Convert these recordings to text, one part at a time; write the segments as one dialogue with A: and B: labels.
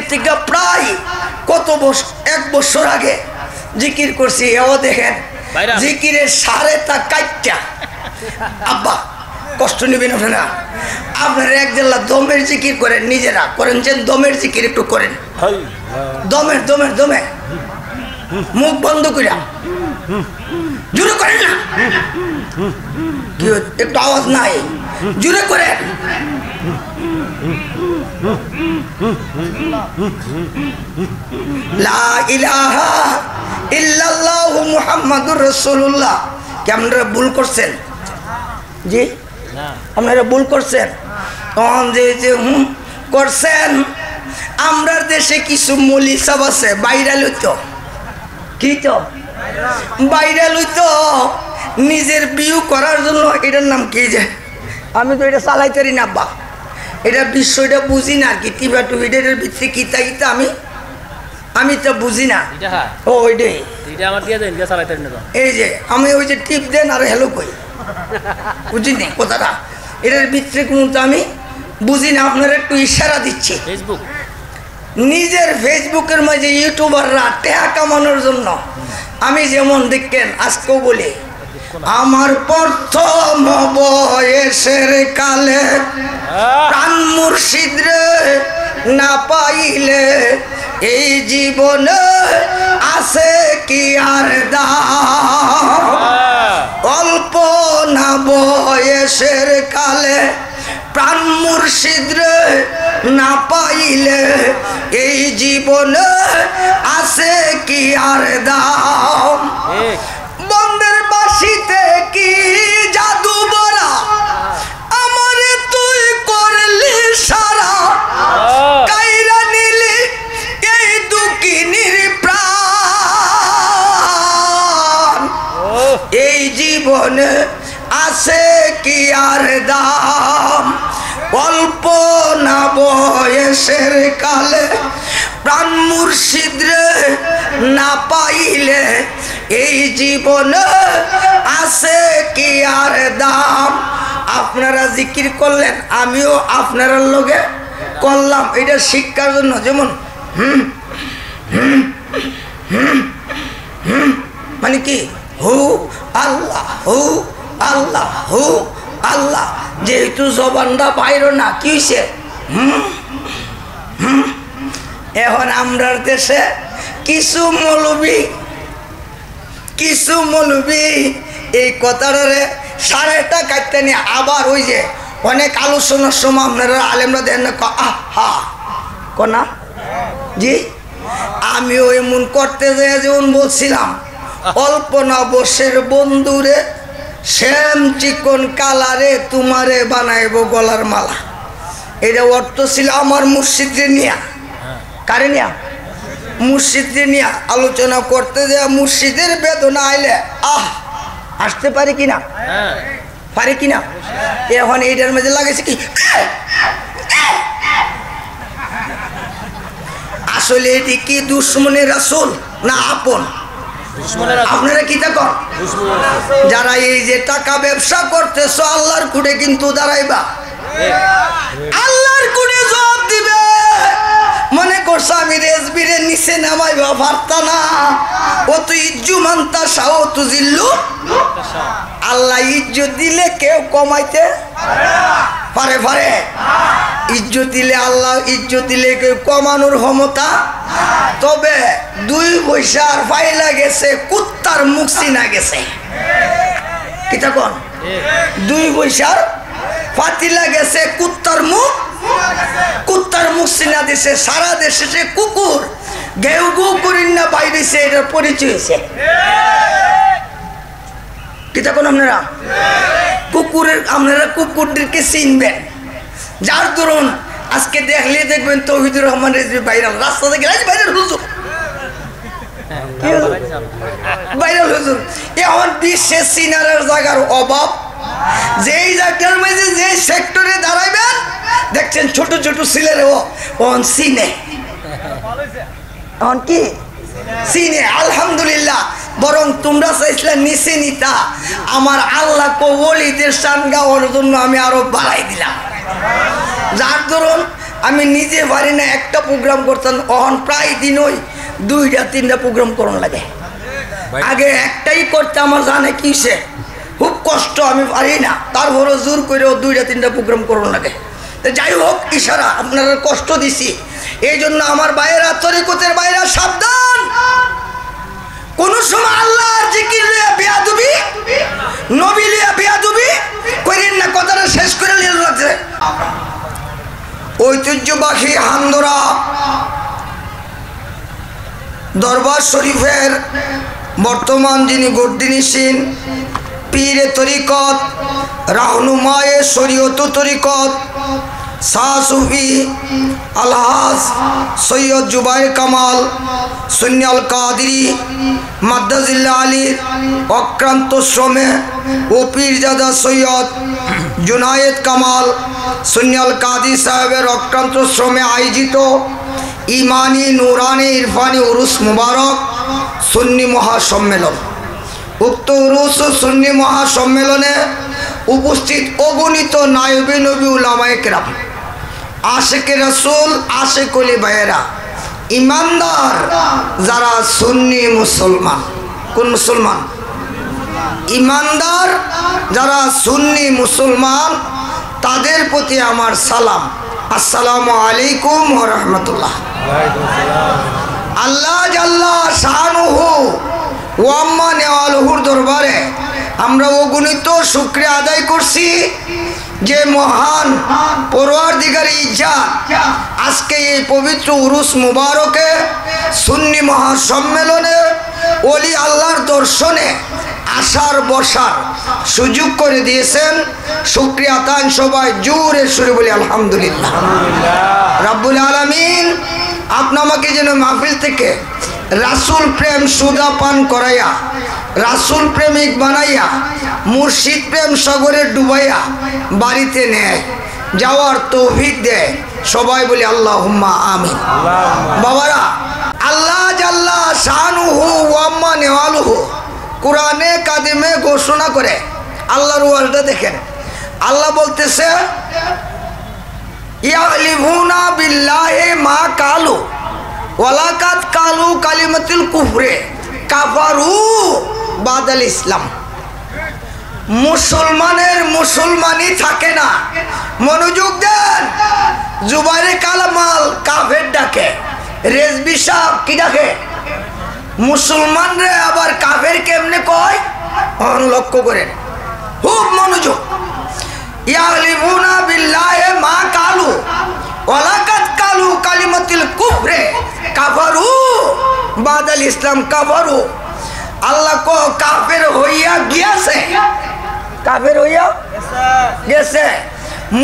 A: আজকের থেকে প্রায় কত বছর 1 বছর আগে জিকির করছি। এও দেখেন জিকিরের সারে তা কাইটা। আব্বা কষ্ট নেবেন আপনারা, আপনারা একজেলা দমের জিকির করেন, নিজেরা করেন যে দমের জিকির একটু করেন, দমের দমের দমে মুখ বন্ধ করিয়া জোরে করেন না, কি একটু আওয়াজ নাই, জোরে করেন। লা ইলাহা ইল্লাল্লাহু মুহাম্মাদুর রাসূলুল্লাহ। কি আপনারা ভুল করছেন? জি আপনারা ভুল করছেন। তখন যে করছেন, আমরা দেশে কিছু মৌলী সাহেব আছে ভাইরাল হইতো, কি তো ভাইরাল হইতো নিজের বিউ করার জন্য। এটার নাম কি যে আমি তো এটা চালাইতে পারি না আব্বা, এটা বিষয়টা বুঝি না আর কি। টিভা টুভিটার ভিতরে কিতা কিতা আমি তো বুঝি না। ও ওইটাই এই যে আমি ওই যে টিপ দেন আর হ্যালো কই, বুঝিনি কথাটা, এটার ভিতরে কোনো তো আমি বুঝি না। আপনারা একটু ইশারা দিচ্ছি। নিজের ফেসবুকের মাঝে ইউটিউবাররা টাকা কামানোর জন্য, আমি যেমন দেখেন আজকেও বলি, আমার প্রথম বয়সের কালে প্রাণ মুর্শিদ রে না পাইলে এই জীবনে আছে কি আর দাম। অল্প না বয়সের কালে প্রাণ মুর্শিদ রে না পাইলে এই জীবনে আছে কি আর দাম। বন্দের বাসিতে কি জাদু বরা আমারে তুই করলি সারা, কাইরা নিলি এই দুঃখিনীর প্রাণ। এই জীবনে আছে কি আর দাম। অল্প না বয়সের কালে প্রাণ মুর্শিদ রে না পাইলে এই জীবনে আছে কি আর দাম। আপনারা জিকির করলেন, আমিও আপনার লগে করলাম, এটা শিক্ষার জন্য। যেমন মানে কি হু আল্লাহ, হু আল্লাহ, হু আল্লাহ। যেহেতু জবানটা বাইর না, কি হয়েছে এখন আমরার দেশে কিছু মৌলবী এই কথাটারে সাড়েটা কাটতে নিয়ে আবার ওই যে অনেক আলোচনার সময় আপনারা আলেমরা দেন না হা কনা জি। আমিও এমন করতে যাই যেমন বলছিলাম, অল্প না বসের বন্ধুরে শ্যাম চিকন কালারে তোমারে বানাইব গলার মালা। এটা অর্থ ছিল আমার মুর্শিদরে নিয়া, কারে নিয়া, মুর্শিদরে নিয়া আলোচনা করতে যায়। মুর্শিদের বেদনা আইলে আসতে পারে কিনা, পারে কিনা। এখন এইটার মধ্যে লাগাইছে কি, আসলে এটি কি দুশ্মনের রাসূল না আপন? আপনারা কি দেখো, যারা এই যে টাকা ব্যবসা করতেছ আল্লাহর কুড়ে কিন্তু দাঁড়াইবা, আল্লাহর কুড়ে জবাব দিবে। মনে করছো আমি রেজবিরে নিচে নামাইবা পারতা না, ও তুই ইজ্জু মানতা সাও তু জিল্লু। আল্লাহ ইজ্জত দিলে কেউ কমাইতে পারে পারে, ইজ্জত দিলে আল্লাহ ইজ্জত দিলে কেউ কমানোর ক্ষমতা। তবে 2 পয়সার ফাইলা গেছে কুত্তার মুখ চিনা গেছে, কি তখন 2 পয়সার ফাতিলা গেছে কুত্তার মুখ চিনা দিছে। সারা দেশে সে কুকুর গেউ গু করিন না বাইরেছে, এটার পরিচয় হয়েছে। কি তখন আপনারা কুকুরদেরকে চিনবেন, যার ধরুন আজকে দেখলে দেখবেন তৌহিদুর রহমান রেজভী ভাইরাল, রাস্তা থেকে ভাইরাল হুজুর, ভাইরাল হুজুর। এখন বিশ্বে সিনারের জায়গার অভাব, যেই জায়গার মধ্যে যে সেক্টরে দাঁড়াইবেন দেখছেন ছোট ছোট ছেলেরাও চিনে, এখন কি চিনে আলহামদুলিল্লাহ। বরং তোমরা চাইছিলে নিচে নিতা, আমার আল্লাহ ওলিদের শান গাওয়ার জন্য আমি আরো বাড়াই দিলাম। যার ধরুন আমি নিজে পারি না একটা প্রোগ্রাম করতাম, অহন প্রায় দিন ওই 2-3টা প্রোগ্রাম করুন লাগে। আগে একটাই করতে আমার জানে কিসে খুব কষ্ট, আমি পারি না, তারপরও জোর করেও 2-3টা প্রোগ্রাম করুন লাগে। যাই হোক, ইশারা আপনারা কষ্ট দিছি, এই জন্য আমার বাইরা, তরিকতের বাইরা সাবধান। কোন সময় আল্লাহর জিকির লিয়া বেয়াদবি, নবী লিয়া বেয়াদবি করেন না। কথাটা শেষ করে নিয়ে লাগছে। ঐতিহ্যবাহী হান্দরা দরবার শরীফের বর্তমান যিনি গদ্দিনিসীন পীরে তরিকত, রাহনুমায়ে শরীয়ত তরিকত, শাহ সুফি আলহাজ সৈয়দ জুবাইর কামাল সুন্নি আল কাদিরি মাদ্দাজিল্লাহ আলীর অক্রান্ত শ্রমে ও পীরজাদা সৈয়দ জুনায়েদ কামাল সুন্নি আল কাদির সাহেবের অক্রান্ত শ্রমে আয়োজিত ইমানি নুরানি ইরফানি উরুস মুবারক সুন্নি মহাসম্মেলন। উক্ত উরুস ও সুন্নি মহাসম্মেলনে উপস্থিত অগণিত নায়েবে নবী উলামায়ে কেরাম, আশেকে রাসূল, আশেক ওলি ভাইয়েরা, ইমানদার যারা সুন্নি মুসলমান। কোন মুসলমান? ইমানদার যারা সুন্নি মুসলমান, তাদের প্রতি আমার সালাম, আসসালামু আলাইকুম ওয়া রাহমাতুল্লাহ। আল্লাহ জাল্লা শানুহু ওয়া আম্মা নেওয়ালহুর দরবারে আমরা অগণিত শুকরিয়া আদায় করছি যে মহান পরওয়ারদিগার ইজ্জাত আজকে এই পবিত্র উরুস মুবারকে সুন্নি মহাসম্মেলনে ওলি আল্লাহর দর্শনে আসার বসার সুযোগ করে দিয়েছেন। শুকরিয়া তান সবাই জোরে সুরে বলি আলহামদুলিল্লাহ। রাব্বুল আলামিন আপনি আমাকে যেন মাহফিল থেকে রাসূল প্রেম সুদা পান করাইয়া, রাসূল প্রেমিক বানাইয়া, মুর্শিদ প্রেম সাগরে ডুবাইয়া বাড়িতে নেয়, যাওয়ার তৌফিক দেয়। সবাই বলি আল্লাহুম্মা আমিন। বাবারা, আল্লাহ জাল্লা শানুহু ওয়া আম্মা নেওয়ালুহু কোরআনে কাদিমে ঘোষণা করে, আল্লাহর ওয়াজটা দেখেন। আল্লাহ বলতেছে ইয়ালিফুনা বিল্লাহি মা কালু ওয়ালাকাদ কালু কালিমাতুল কুফরে কাফারু বাদাল ইসলাম। মুসলমানের মুসলমানই থাকে না। মনোযোগ দেন। জুবাইরে কালামাল কাফের ডাকে, রেজবি সাহেব কি ডাকে? মুসলমান রে আবার কাফের কেমনে কয়? লক্ষ্য করেন, খুব মনোযোগ। ইয়ালিফুনা বিল্লাহি মা কালু ওয়ালাকাদ কালু কালিমাতুল কুফরে কাফারু বাদাল ইসলাম। কাফারু আল্লাহ কো কাফের হইয়া গিয়েছে, কাফের হইয়া গেছে।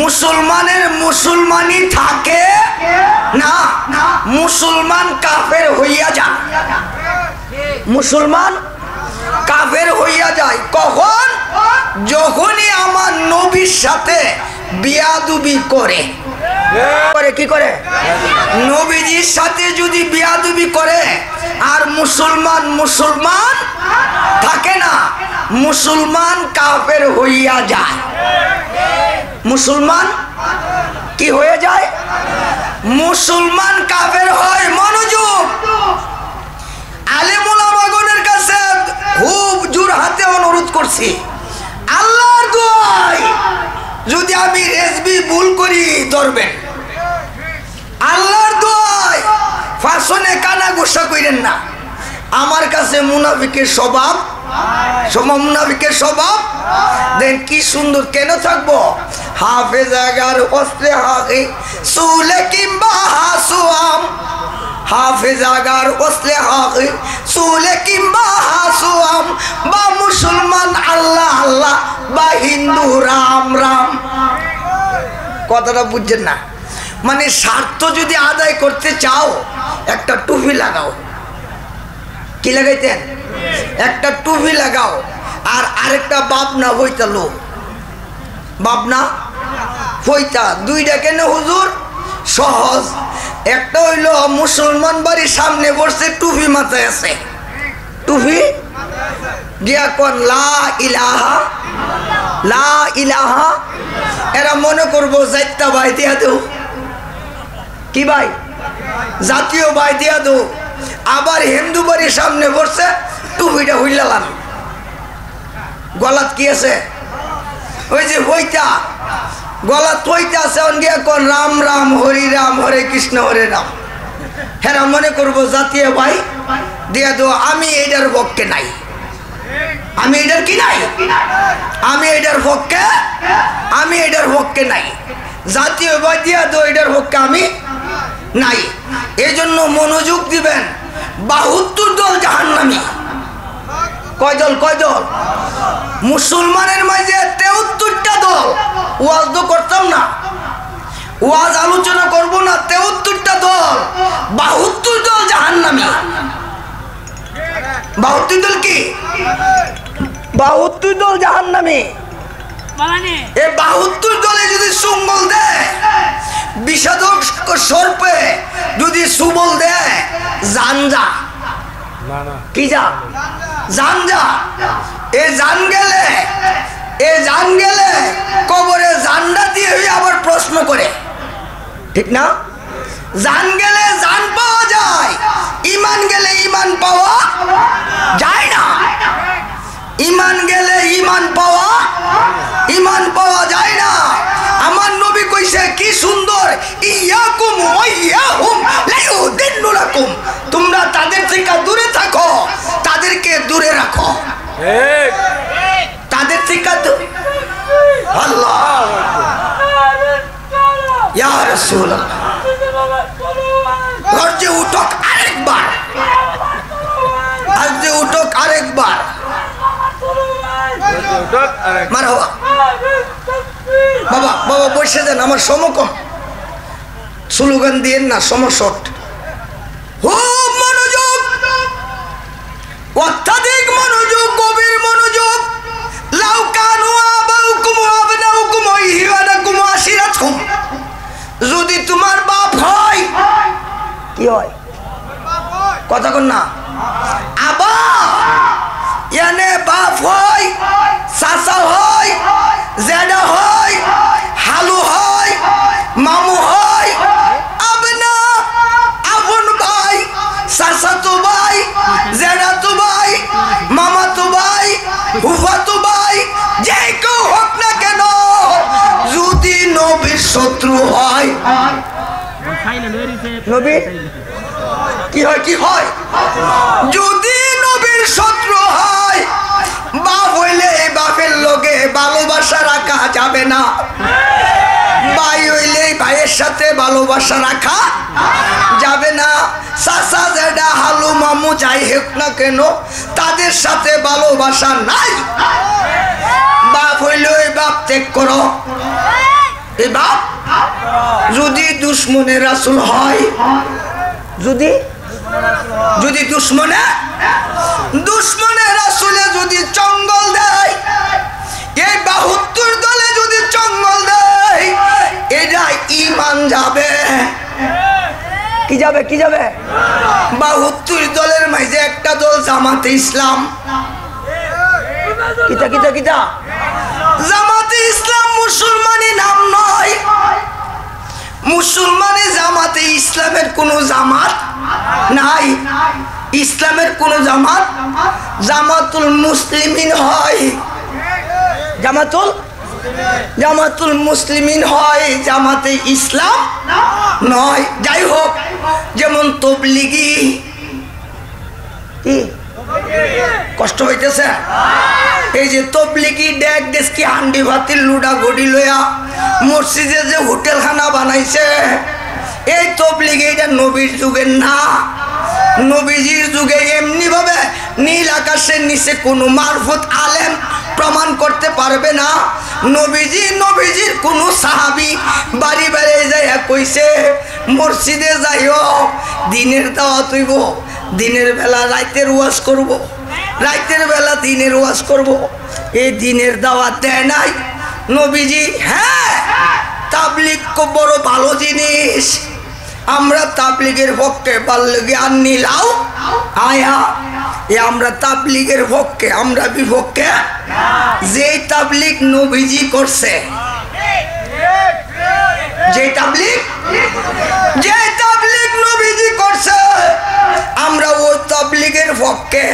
A: মুসলমানের মুসলমানই থাকে না, মুসলমান কাফের হইয়া যায়। মুসলমান কাফের হইয়া যায় কখন? যখনই আমার নবীর সাথে বিয়াদুবি করে। কি করে? নবীজির সাথে যদি বিয়াদুবি করে আর মুসলমান মুসলমান থাকে না, মুসলমান কাফের হইয়া যায়। মুসলমান কি হয়ে যায়? মুসলমান কাফের হয়। মনোযোগ। আলেম উলামাগণের কাছে খুব জোর হাতে অনুরোধ করছি, আল্লাহর দোয়ায় যদি আমি রেজবি ভুল করি ধরবেন। আল্লাহর দোয়ায় ফাঁসনে কানা গোসা কইরেন না। আমার কাছে মুনাফিকের স্বভাব, মুনাফিকের স্বভাব দেন কি সুন্দর কেন থাকবো? হাফেজাগার অস্ত্রে হাকি সুলে কিংবা হাসুয়াম, হাফেজাগার অস্ত্রে হাকি সুলে কিংবা হাসুয়াম, বা মুসলমান আল্লাহ আল্লাহ বা হিন্দু রাম রাম। কথাটা বুঝছেন না? মানে স্বার্থ যদি আদায় করতে চাও একটা টুপি লাগাও। কি লাগাইতেন? একটা টুপি লাগাও। আর আরেকটা বাপনা হইতা লো, বাপনা হইতা। দুইটা কেন হুজুর? সহজ। একটা হইল মুসলমান বাড়ির সামনে বসে টুপি মাথায় আছে, টুপি গিয়া কোন লা ইলাহা লা ইলাহা, এরা মনে করবো যাইতা ভাই দিয়া দেও। কি ভাই? জাতীয় ভাই দিয়া দো। আবার হিন্দু বাড়ির সামনে বসছে, টুপিটা হইলালাম, গলাত কি আছে? ওই যে বইটা গলাত বইটা আছে, অনগিয়া কোন রাম রাম হরি রাম হরে কৃষ্ণ হরে রাম। হ্যাঁ মনে করবো জাতীয় ভাই দিয়া দো। আমি এটার পক্ষে নাই, আমি এটার কি নাই, আমি এটার পক্ষে, আমি এটার পক্ষে নাই। জাতীয় ভাই দিয়া দো, এটার পক্ষে আমি নাই। এই জন্য মনোযোগ দিবেন। 72 দল জাহান্নামী। কয় দল? কয় দল? মুসলমানের মাঝে 73টা দল। ওয়াজ তো করতাম না, ওয়াজ আলোচনা করব না। 73টা দল, 72 দল জাহান্নামী। 72 দল কি? 72 দল জাহান্নামী। এই 72 দলে যদি সুঙ্গল দেয়, বিষাদক সর্পে যদি সুবল দেয়, জানজা কি যা জানজা। এ জান গেলে, এ জান গেলে কবরে জানডা দিয়ে আবার প্রশ্ন করে, ঠিক না? জান গেলে জান পাওয়া যায়, ইমান গেলে ইমান পাওয়া যায় না। ইমান গেলে ইমান পাওয়া, ইমান পাওয়া যায় না। আমার নবী কইছে কি সুন্দর, ইয়াকুম ওয়া ইয়াহুম লা ইউদিল্লুকুম। তোমরা তাদের থেকে দূরে থাকো, তাদেরকে দূরে রাখো। ঠিক, তাদের থেকে আল্লাহ ইয়া রাসূলুল্লাহ। গর্জে উঠক আরেকবার, গর্জে উঠক আরেকবার। মারহাবা। বাবা বাবা বসে যান, আমার সমকম স্লোগান দিয়েন না, সমশট। খুব মনোযোগ, অত্যাধিক মনোযোগ, গভীর মনোযোগ। লাউ কানু আবাউকুম ওয়া আবনাউকুম ওয়া ইখওয়ানুকুম ওয়া আশিরাতুকুম। যদি তোমার বাপ হয়, কি হয়? কথা কন না। আবা ইয়ানে বাপ হয়, চাচা হয়, জেডা হয়, হালু হয়, মামু হয়, আবনা আপন ভাই, চাচাতো ভাই, জেডাতো ভাই, মামাতো ভাই, ফুফাতো ভাই, যে কেউ হোক না কেন, যদি নবীর শত্রু হয়, নবী কি হয়? কি হয়? যদি নবীর শত্রু হয়, বাপ হইলে বাপের লোকে ভালোবাসা রাখা যাবে না। ভাই হইলে ভাইয়ের সাথে ভালোবাসা রাখা যাবে না। চাচা জেডা হালু মামু যাই হোক না কেন, তাদের সাথে ভালোবাসা নাই। বাপ হইলে বাপ ত্যাগ করো। এই বাপ যদি দুশ্মনে রাসূল হয়, যদি যদি দুশ্মনে রাসূলে যদি চঙ্গল দেয়, এই 72 দলে যদি চঙ্গল দেয়, এটা ঈমান যাবে। কি যাবে? কি যাবে? 72 দলের মাঝে একটা দল জামাতে ইসলাম। কিতা কিতা কিতা? জামাতে ইসলাম মুসলমানি নাম নয়। মুসলমানি জামাতে ইসলামের কোন জামাত নাই। ইসলামের কোন জামাত, জামাতুল মুসলিমিন হয়। জামাতুল মুসলিমিন হয়, জামাতে ইসলাম নয়। যাই হোক, যেমন তবলিগি। কি কষ্ট হইতেছে? এই যে তবলিগি ডেক ডেস্কি হান্ডি ভাতির লুডা গড়ি লইয়া মসজিদে যে হোটেলখানা বানাইছে, এই তবলিগি এটা নবীর যুগের না। নবীজির যুগে এমনি ভাবে নীল আকাশের নিচে কোনো মারফত আলেম প্রমাণ করতে পারবে না। নবীজির কোনো সাহাবী বাড়ি বাড়ি যাইয়া কইছে, মসজিদে যাইও, দিনের দাওয়াত হইব, দিনের বেলা রাতের ওয়াজ করব, রাতের বেলা দিনের ওয়াজ করব। এই দিনের দাওয়াত দেয় নাই নবীজি। হ্যাঁ, তাবলীগ খুব বড় ভালো জিনিস। আমরা তাবলীগের পক্ষে, বাল্যগে আননি লাও আয়া। আমরা তাবলীগের পক্ষে, আমরা বিপক্ষে। যে তাবলীগ নবীজি করছে, যে তাবলীগ যে তাবলীগ নবীজি করছে আমরা ওই তাবলীগের পক্ষে।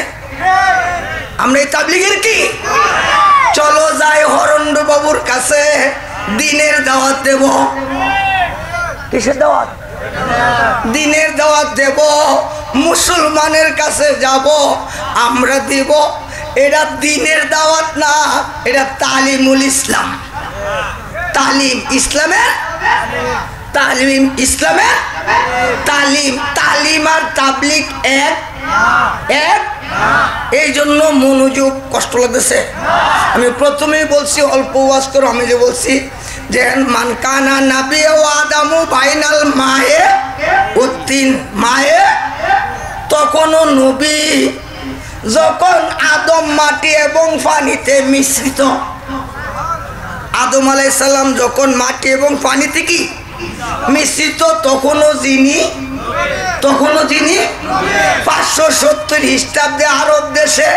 A: আমরা এই তাবলীগের কি? চলো যাই হরণ্ড বাবুর কাছে দিনের দাওয়াত দেব। কিসের দাওয়াত? দিনের দাওয়াত দেব। মুসলমানের কাছে যাব, আমরা দিব। এটা দিনের দাওয়াত না, এটা তালিমুল ইসলাম। তালিম ইসলামের, তালিম ইসলামের তালিম। তালিম আর তাবলীগ এক এক। এই জন্য মনোযোগ কষ্ট লাগতেছে। আমি প্রথমেই বলছি অল্প ওয়াজ করো। আমি যে বলছি যে মান কানা নাবি ও আদামু বাইনাল মায়ে উত্তিন মায়ে, তখনও নবী যখন আদম মাটি এবং পানিতে মিশ্রিত। আদম আলাইহিস সালাম যখন মাটি এবং পানিতে কি মিশ্রিত, তখনও যিনি 570 খ্রিস্টাব্দে আরব দেশে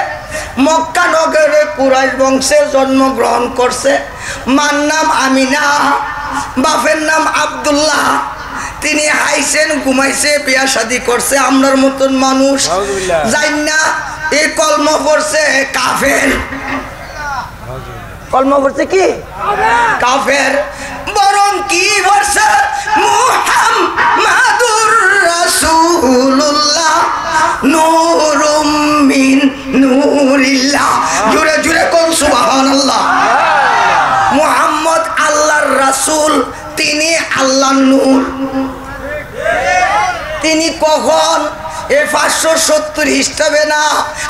A: মক্কা নগরে কুরাইশ বংশে জন্মগ্রহণ করছে। মার নাম আমিনা, বাপের নাম আব্দুল্লাহ। তিনি হাইছেন, ঘুমাইছে, বিয়া শাদী করছে। আমরার মতন মানুষ যাই না এই কলমা পড়ছে কাফের। কলমা পড়ছে কি? কাফের। বরং কি পড়ছে? মুহাম্মাদুর রাসূলুল্লাহ নূরুম মিন নূরিল্লাহ। জোরে জোরে কোন সুবহানাল্লাহ। মুহাম্মদ আল্লাহর রাসূল, তিনি আল্লাহর নূর। তিনি কখন? এ 570 খ্রিস্টাব্দে না।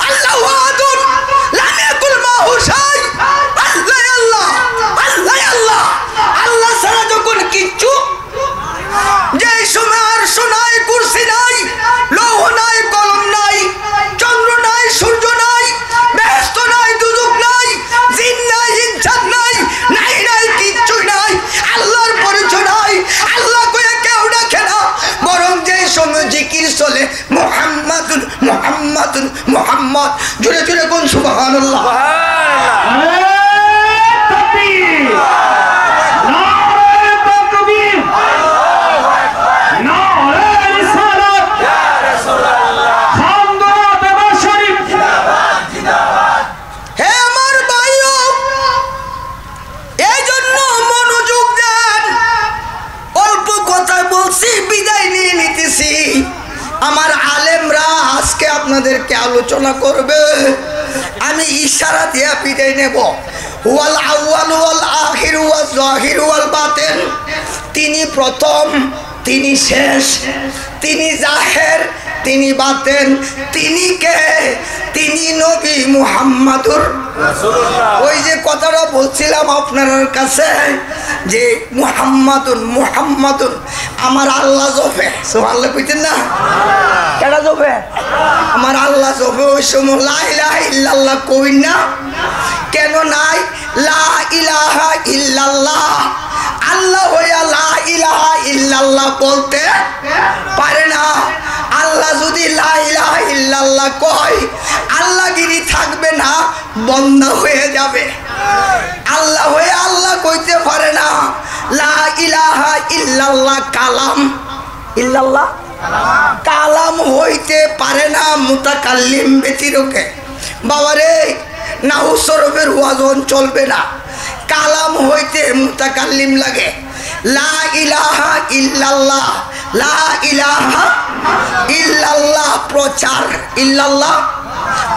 A: আল্লাহু আহাদুন লাম ইয়াকুল মাহু শাই। আল্লাহ আল্লাহ আল্লাহ আল্লাহ। আল্লাহ ছাড়া যখন কিচ্ছু, যে সময় আর শোনাই, কুরসি নাই, লৌহ নাই, কলম নাই, চন্দ্র নাই, সূর্য নাই, বেহেশত নাই, দুজক নাই, জিন নাই, ইনসান নাই, নাই নাই কিচ্ছুই নাই। আল্লাহর পরিচয় নাই। আল্লাহ কয়ে কেউ ডাকে না। বরং যে সময় জিকির চলে মুহাম্মাদুন মুহাম্মাদুন মুহাম্মদ। জোরে জোরে কোন সুবহানাল্লাহ। আমার আলেমরা আজকে আপনাদেরকে আলোচনা করবে। আমি ইশারা দিয়ে বিদায় নেব। ওয়াল আউয়াল ওয়াল আখির ওয়াল যাহির ওয়াল বাতিন। তিনি প্রথম, তিনি শেষ, তিনি জাহের, তিনি বাতেন। তিনি কে? তিনি নবী মুহাম্মাদুর রাসূলুল্লাহ। ওই যে কথাটা বলছিলাম আপনার কাছে যে মুহাম্মাদুন মুহাম্মাদুন আমার আল্লাহ জপে। সুবহানাল্লাহ কইতেন না? কেডা জপে? আমার আল্লাহ জপে। ওই সময় লা ইলাহা ইল্লাল্লাহ কই না কেন? নাই লা ইলাহা ইল্লাল্লাহ। আল্লাহ হইয়া লা ইলাহা ইল্লাল্লাহ বলতে পারে না। আল্লাহ যদি লা ইলাহা ইল্লাল্লাহ কয়, আল্লাহগিরি থাকবে না, বন্ধ হয়ে যাবে। আল্লাহ হয়ে আল্লাহ কইতে পারে না। লা ইলাহা ইল্লাল্লাহ কালাম। ইল্লাল্লাহ কালাম হইতে পারে না মুতাকাল্লিম ব্যতিরেকে। বাবারে নাহু সরফের ওয়াজন চলবে না। কালাম হইতে মুতাকাল্লিম লাগে। লা ইলাহা ইল্লাল্লাহ, লা ইলাহা ইল্লাল্লাহ প্রচার। ইল্লাল্লাহ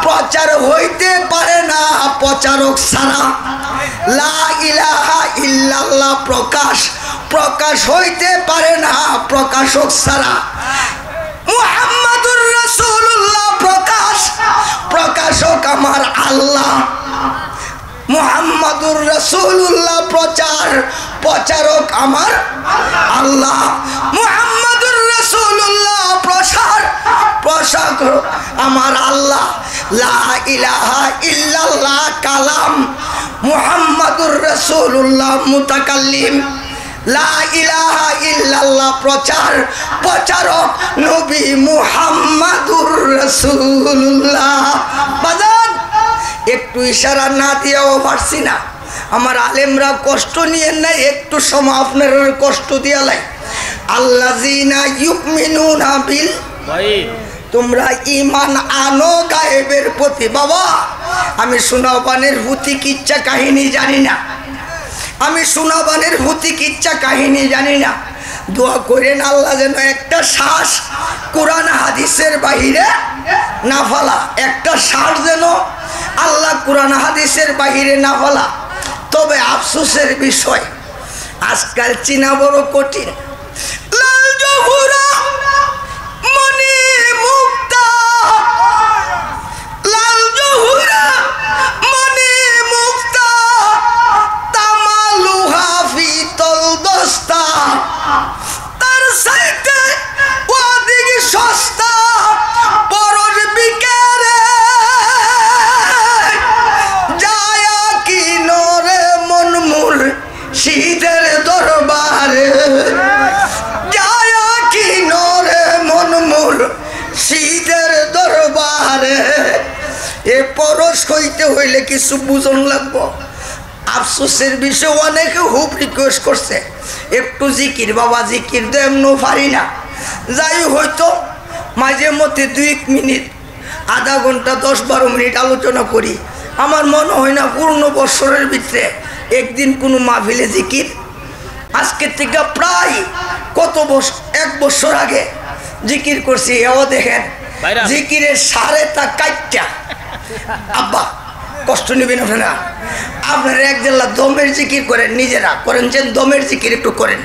A: প্রচার হইতে পারে না প্রচারক ছাড়া। লা ইলাহা ইল্লাল্লাহ প্রকাশ, প্রকাশ হইতে পারে না প্রকাশক ছাড়া। মুহাম্মাদুর রাসূলুল্লাহ প্রকাশ, প্রকাশক আমার আল্লাহ। মুহাম্মাদুর রাসূলুল্লাহ প্রচার, প্রচারক আমার আল্লাহ। মুহাম্মাদুর রাসূলুল্লাহ প্রসার, প্রসারক আমার আল্লাহ। লা ইলাহা ইল্লাল্লাহ কালাম, মুহাম্মাদুর রাসূলুল্লাহ মুতাকাল্লিম। লা ইলাহা ইল্লাল্লাহ প্রচার, প্রচারক নবী মুহাম্মাদুর রাসূলুল্লাহ। বাজান একটু ইশারা না দিয়েও পারছি না। আমার আলেমরা কষ্ট নিয়ে নাই, একটু সময় আপনার কষ্ট দিয়া লাই। আল্লাযীনা ইউমিনুনা বিল গায়ব, তোমরা ঈমান আনো গায়েবের প্রতি। বাবা আমি সুনাবানের হুতি কিচ্ছা কাহিনী জানি না, আমি সুনাবানের হুতি কিচ্ছা কাহিনী জানি না। দোয়া করেন আল্লাহ যেন একটা শ্বাস কোরআন হাদিসের বাইরে না ফেলা, একটা শ্বাস যেন আল্লাহ কোরআন হাদিসের বাইরে না ফেলা। তবে আফসোসের বিষয় আজকাল চিনা বড় কঠিন। লাল জহুরা মনি মুক্তা, লাল জহুরা মনি মুক্তা, তামালুহা ফি তলদস্তা, তার সাইতে অধিক সস্তা পরশ বিকেরে যায়া কিনরে মন মুর্শিদের দরবারে, যায়া কিনরে মন মুর্শিদের দরবারে। এ পরশ হইতে হইলে কিছু বুঝন লাগবো। আফসোসের বিষয় অনেকে খুব রিকোয়েস্ট করছে একটু জিকির, বাবা জিকির তো এমন পারি না। যাই হয়তো মাঝে মধ্যে 2 মিনিট, আধা ঘন্টা, 10-12 মিনিট আলোচনা করি। আমার মনে হয় না পূর্ণ বৎসরের ভিতরে একদিন কোনো মাহফিলে জিকির। আজকের থেকে প্রায় কত বছর, 1 বছর আগে জিকির করছি। এও দেখেন জিকিরের সারেটা কাইটা। আব্বা কষ্ট নেবেন আপনারা, আপনারা একদিল্লা দমের জিকির করেন, নিজেরা করেন, যে দমের জিকির একটু করেন,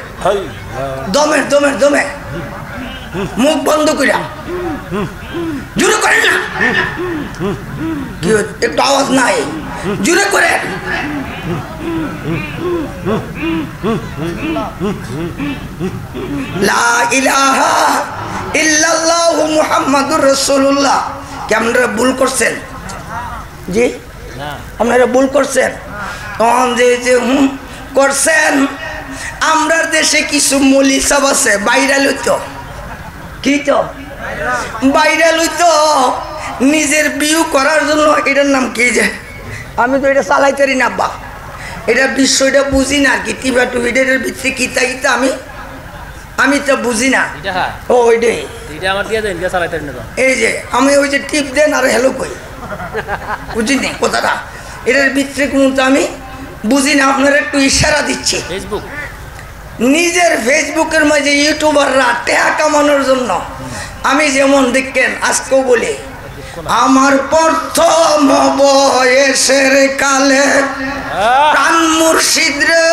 A: দমের দমের দমে, মুখ বন্ধ করিয়া জুড়ে করেন না, কি একটু আওয়াজ নাই, জুড়ে করেন। লা ইলাহা ইল্লাল্লাহু মুহাম্মাদুর রাসূলুল্লাহ। কি আপনারা ভুল করছেন? জি আপনারা ভুল করছেন। তখন যে করছেন, আমরা দেশে কিছু মৌলী সাহেব আছে ভাইরাল হইতো, কি তো ভাইরাল হইতো নিজের বিউ করার জন্য। এটার নাম কি যে আমি তো এটা চালাইতারি না বা, এটা বিষয়টা বুঝি না আর কি। টিভা টুভিটার ভিতরে কিতা কিতা আমি তো বুঝি না। ও ওইটাই এই যে আমি ওই যে টিপ দেন আর হ্যালো কই, বুঝিনি কথাটা। এটার ভিতরে কোনো তো আমি বুঝি না। আপনারা একটু ইশারা দিচ্ছি। ফেসবুক, নিজের ফেসবুকের মাঝে ইউটিউবাররা টাকা কামানোর জন্য, আমি যেমন দেখেন আজকেও বলি, আমার প্রথম বয়সের কালে প্রাণ মুর্শিদ রে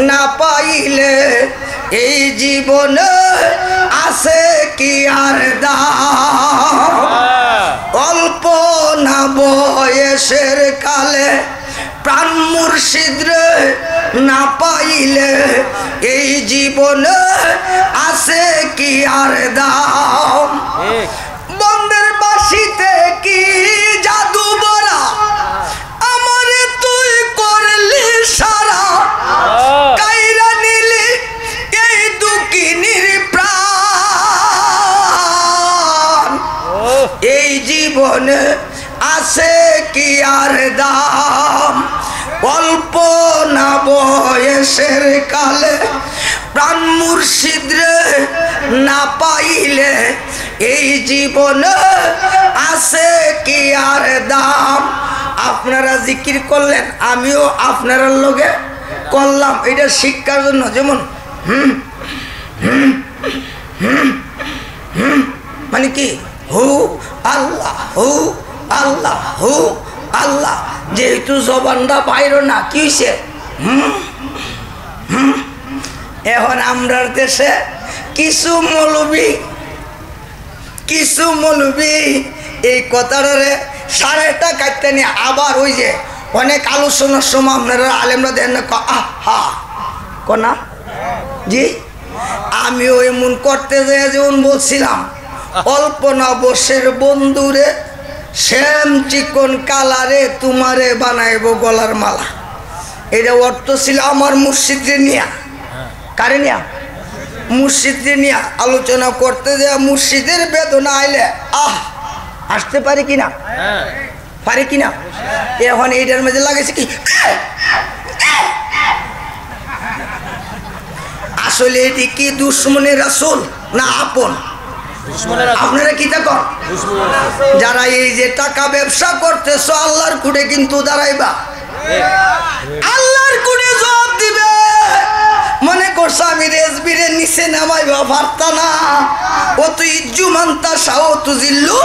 A: না পাইলে এই জীবনে আছে কি আর দাম। অল্প না বয়সের কালে প্রাণ মুর্শিদ রে না পাইলে এই জীবনে আছে কি আর দাম। বন্দের বাসিতে কি জাদু বরা আমারে তুই করলি সারা, কাইরা নিলি এই দুঃখিনীর প্রাণ। এই জীবনে আছে কি আর দাম। অল্প না বয়সের কালে প্রাণ মুর্শিদ রে না পাইলে এই জীবনে আছে কি আর দাম। আপনারা জিকির করলেন, আমিও আপনার লগে করলাম, এটা শিক্ষার জন্য। যেমন মানে কি হু আল্লাহ, হু আল্লাহ, হু আল্লাহ। যেহেতু জবানটা বাইরো না, কি হয়েছে এখন আমরার দেশে কিছু মৌলবী এই কথাটারে সাড়েটা কাটতে নিয়ে আবার ওই যে অনেক আলোচনার সময় আপনারা আলেমরা দেন না হা কনা জি। আমিও এমন করতে যাই যেমন বলছিলাম, অল্প না বসের বন্ধুরে শ্যাম চিকন কালারে তোমারে বানাইব গলার মালা। এটা অর্থ ছিল আমার মুর্শিদে নিয়া, কারে নিয়া, মুর্শিদে নিয়া আলোচনা করতে যায়। মুর্শিদের বেদনা আইলে আসতে পারে কিনা, পারে কিনা। এখন এইটার মধ্যে লাগাইছে কি আসলে এটি কি দুশ্মনের রাসূল না আপন? আপনারা কি দেখো যারা এই যে টাকা ব্যবসা করতেছ আল্লাহর কুড়ে কিন্তু দাঁড়াইবা, আল্লাহর কুড়ে জবাব দিবে। মনে করছো আমি রেজবিরের নিচে নামাইবা পারতা না। ও তুই ইজ্জু মানতা সাও তু জিল্লু।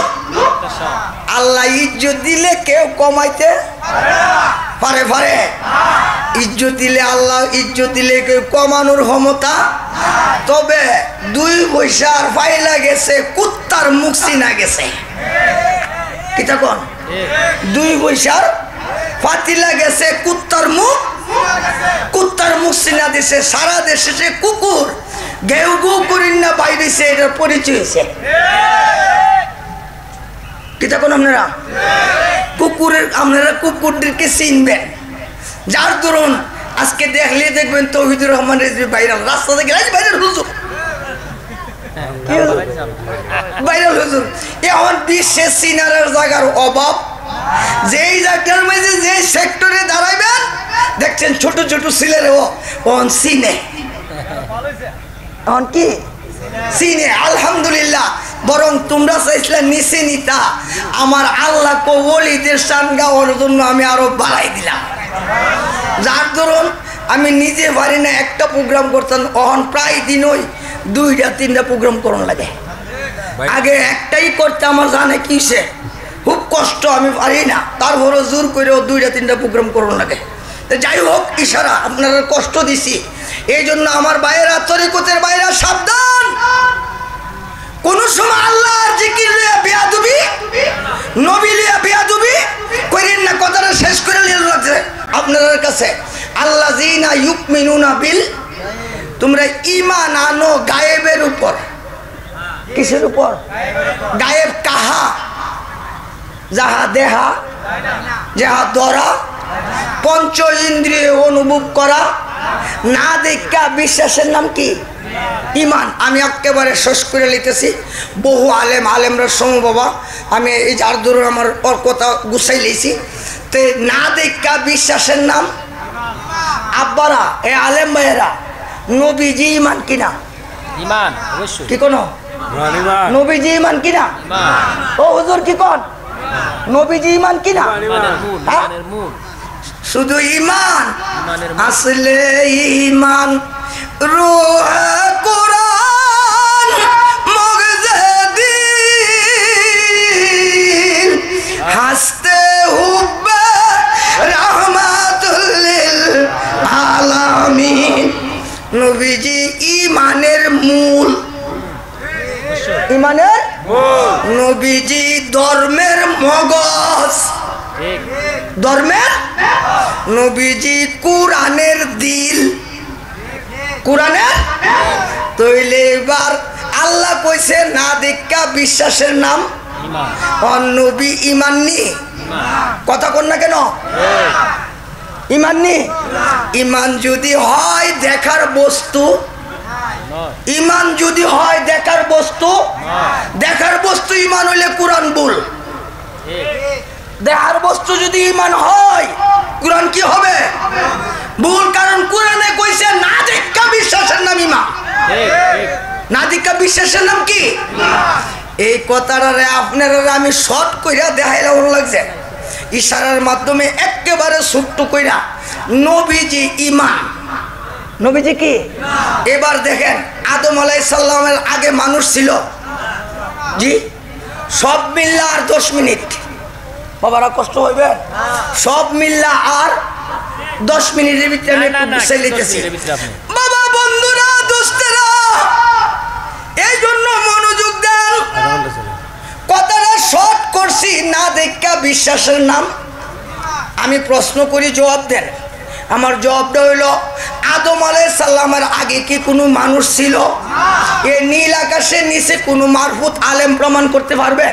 A: আল্লাহ ইজ্জত দিলে কেউ কমাইতে পারে পারে? ইজ্জত দিলে আল্লাহ ইজ্জত দিলে কেউ কমানোর ক্ষমতা। তবে 2 পয়সার ফাইলা গেছে কুত্তার মুখ চিনা গেছে। কি তখন 2 পয়সার ফাতিলা গেছে কুত্তার মুখ চিনা দিছে। সারা দেশে সে কুকুর গেউ গু করিন না বাইরেছে, এটার পরিচয় হয়েছে। কি তখন আপনারা কুকুরদেরকে চিনবেন। যার ধরুন আজকে দেখলে দেখবেন তৌহিদুর রহমান রেজভী ভাইরাল, রাস্তাতে গেলে ভাইরাল হুজুর, ভাইরাল হুজুর। এখন বিশ্বে সিনারের জায়গার অভাব। যেই জায়গার মধ্যে যে সেক্টরে দাঁড়াইবেন দেখছেন ছোট ছোট ছেলেরাও চিনে। এখন কি চিনে? আলহামদুলিল্লাহ। বরং তোমরা চাইছিলে নিচে নিতা, আমার আল্লাহ ওলিদের শান গাওয়ার জন্য আমি আরো বাড়াই দিলাম। যার ধরুন আমি নিজে পারি না একটা প্রোগ্রাম করতাম, এখন প্রায় দিন ওই 2টা-3টা প্রোগ্রাম করুন লাগে। আগে একটাই করতে আমার জানে কিসে খুব কষ্ট, আমি পারি না, তারপরও জোর করেও 2টা-3টা প্রোগ্রাম করুন লাগে। যাই হোক, ইশারা আপনারা কষ্ট দিছি, এই জন্য আমার ভাইয়েরা, তরিকতের ভাইয়েরা সাবধান। কোন সময় আল্লাহর জিকির লিয়া বেয়াদবি, নবী লিয়া বেয়াদবি করেন না। কথাটা শেষ করে নিয়ে লাগছে আপনাদের কাছে। আল্লাযিনা ইউমিনুনা বিল, তোমরা ঈমান আনো গায়েবের উপর। কিসের উপর? গায়েব কাহা? যাহা দেহা, যাহা ধরা, পঞ্চ ইন্দ্রিয় অনুভব করা, না দেখা বিশ্বাসের নাম কি? ইমান। আমি একেবারে শেষ করে লিখতেছি। বহু আলেমরা সম বাবা, আমি এই যার ধরুন আমার ওর কথা গুছাই লিছি। তো না দেখা বিশ্বাসের নাম আব্বারা, এ আলেম ভাইয়েরা, নবীজি ইমান কিনা?
B: ইমান অবশ্যই।
A: কি কোন নবীজি ইমান কিনা? ও হুজুর কি কোন নবীজি ইমান কিনা? শুধু ইমান আসলে ইমান রূহ কুরআন মগজে দিল হাসতে হুব্বে রাহমাতুল লিল আলামিন। নবীজি ইমানের মূল, ইমানের নবীজি ধর্মের মগজ, ধর্মের নবীজি কুরআনের দিল, কুরআনের। তইলে এবার আল্লাহ কইছে না দেখা বিশ্বাসের নাম নবী ইমান নি। কথা কন না কেন? ইমান নি। ইমান যদি হয় দেখার বস্তু, ইমান যদি হয় দেখার বস্তু, দেখার বস্তু ইমান হইলে কুরআন ভুল। দেখার বস্তু যদি ইমান হয় কুরআন কি হবে? ভুল। কারণ কুরআনে কইছে না দেখা বিশ্বাসের নাম ইমান, না দেখা বিশ্বাসের নাম কি? এই কথাটারে আপনারা আমি শর্ট কইরা দেখাইলে ভালো লাগছে, ইশারার মাধ্যমে একেবারে ছোট্ট কইরা। নবীজি ইমান, নবীজি কি? এবার দেখেন আদম আলাইহিস সালামের আগে মানুষ ছিল জি, সব মিল্লা আর 10 মিনিট। বাবারা কষ্ট হইবে, সব মিল্লা আর 10 মিনিটের ভিতরে আমি একটু বুঝাই লিখতেছি। বাবা, বন্ধুরা, দোস্তেরা, এই জন্য মনোযোগ দেন। কথাটা শর্ট করছি, না দেখা বিশ্বাসের নাম। আমি প্রশ্ন করি, জবাব দেন। আমার জবাবটা হইল আদম আলাইহিস সালামের আগে কি কোনো মানুষ ছিল? এই নীল আকাশের নিচে কোনো মারফুত আলেম প্রমাণ করতে পারবে?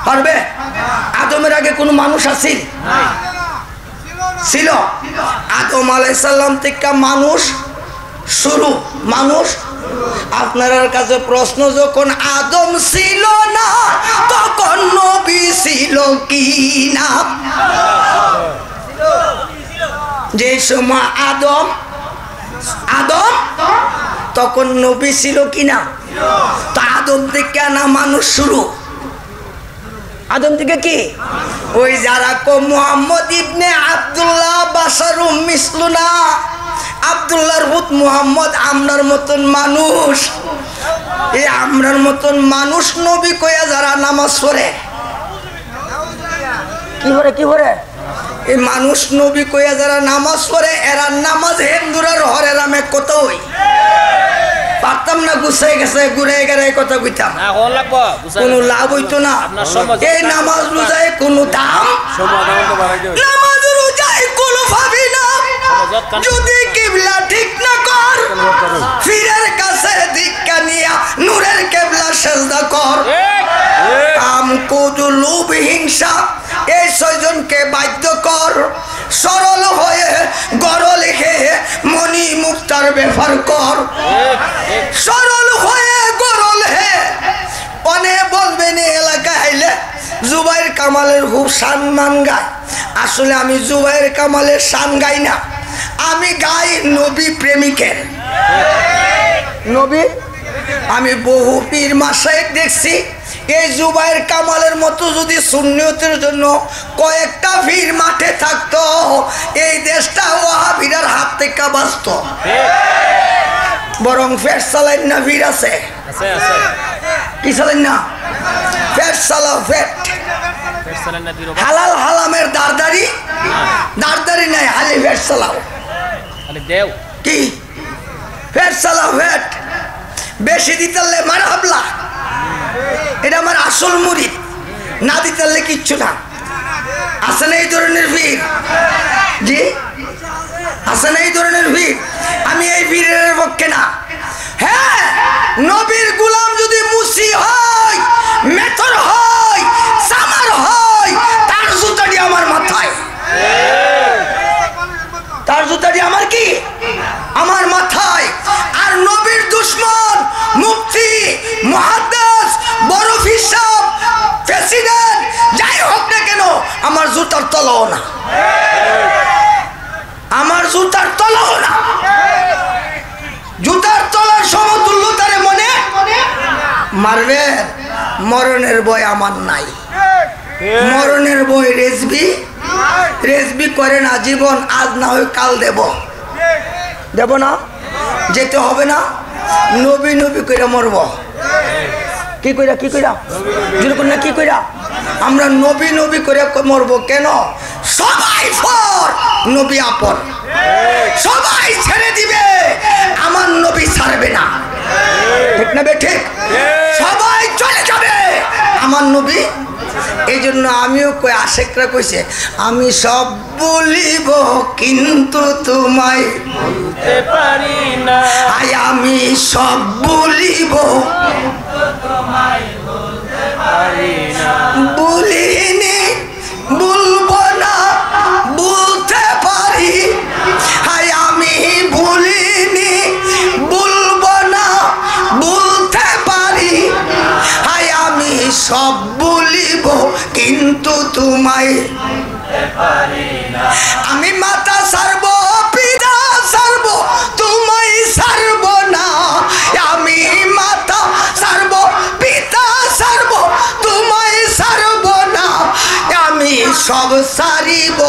A: পারবে? আদমের আগে কোনো মানুষ আছিল? ছিল। আদম আলাইহিস সালাম থেকে মানুষ শুরু, মানুষ। আপনার কাছে প্রশ্ন, যখন আদম ছিল না তখন নবী ছিল কি না? যে সময় আদম আদম তখন নবী ছিল কিনা? তো আদম থেকে না মানুষ শুরু? আদম থেকে কি? ওই যারা কো মুহাম্মদ ইবনে আব্দুল্লাহ বাশারুম মিসলুনা, আব্দুল্লাহর পুত মুহাম্মদ আমরার মতন মানুষ, এই আমরার মতন মানুষ নবী কইয়া যারা নামাজ পড়ে, কি করে এই মানুষ নবী কইয়া যারা নামাজ পড়ে, এরা নামাজ হিন্দুরার হরে রামে কত হই পারতাম না, গুছাই গেছে ঘুরে গেলে কথা কইতাম, কোনো লাভ হইতো না। এই নামাজ রোজায় কোনো দাম, নামাজ রোজায় কোনো ভাবি না, যদি কিবলা ঠিক না কর, ফিরের কাছে দীক্ষা নিয়া নূরের কিবলা সেজদা কর। কাম ক্রোধ লোভ হিংসা এই ছয়জনকে বাধ্য কর, সরল হয়ে গড় লিখে মনি মুক্তার ব্যাপার কর, সরল হয়ে গড়ল হে। অনে বলবেন এলাকা আইলে জুবাইর কামালের খুব সম্মান গায়, আসলে আমি জুবাইর কামালের শান গাই না, আমি গাই নবী প্রেমিকের। নবী আমি বহু পীর মাশায়েখ দেখছি, এই জুবাইর কামালের মতো যদি সুন্নিয়তের জন্য কয়েকটা পীর মাঠে থাকতো, এই দেশটা ওয়াহাবিরার হাত থেকে বাঁচত। বরং ফের চালাইন না পীর আছে, কি চালাইন না? ফের চালাও, ফেট হালাল হালামের দারদারি নাই, হালি ফের চালাও, কি ফের চালাও, ফেট বেশি দিতে মার হাবলা, এটা আমার আসল মুরিদ, না দিতে কিচ্ছু না। আছে না এই ধরনের ভিড়? জি আছে না এই ধরনের ভিড়? আমি এই ভিড়ের পক্ষে না। হ্যাঁ, নবীর গোলাম যদি মুসি হয়, মেথর হয়, সামার হয়, তার জুতাটি আমার মাথায়, তার জুতাটি আমার কি? আমার মাথায়। আর নবীর দুশমন মুফতি, মুহাদ্দিস, বড় ফিসাব, প্রেসিডেন্ট যাই হোক না কেন, আমার জুতার তলাও না, আমার জুতার তলাও না। জুতার তলার সমতুল্য তারে মনে মারবে। মরণের ভয় আমার নাই, মরণের ভয় রেজবি করে না। জীবন আজ না হয় কাল দেব না, যেতে হবে না। নবী নবী কইরা মরব, কি কইরা যেরকম না, কি কইরা আমরা নবী নবী করে মরব। কেন? সবাই পর নবী আপন, সবাই ছেড়ে দিবে, আমার নবী ছাড়বে না, ঠিক না? ঠিক, সবাই চলে যাবে, আমার নবী। এই জন্য আমিও কই, আশেকরা কইছে আমি সব বলিব কিন্তু তোমায় বলতে পারি না, আমি সব বলিব তোমায় বলতে পারি না, বলিনি বলবো না বলতে পারি, আমি বলিনি বলবো না বলতে পারি, আমি সব বলিব কিন্তু তোমায় বলতে পারি না, আমি মাতা সারবো পিতা সারবো তোমায় সারবো না, আমি মাতা সারবো পিতা সারবো তোমায় সারবো না, আমি সব সারিব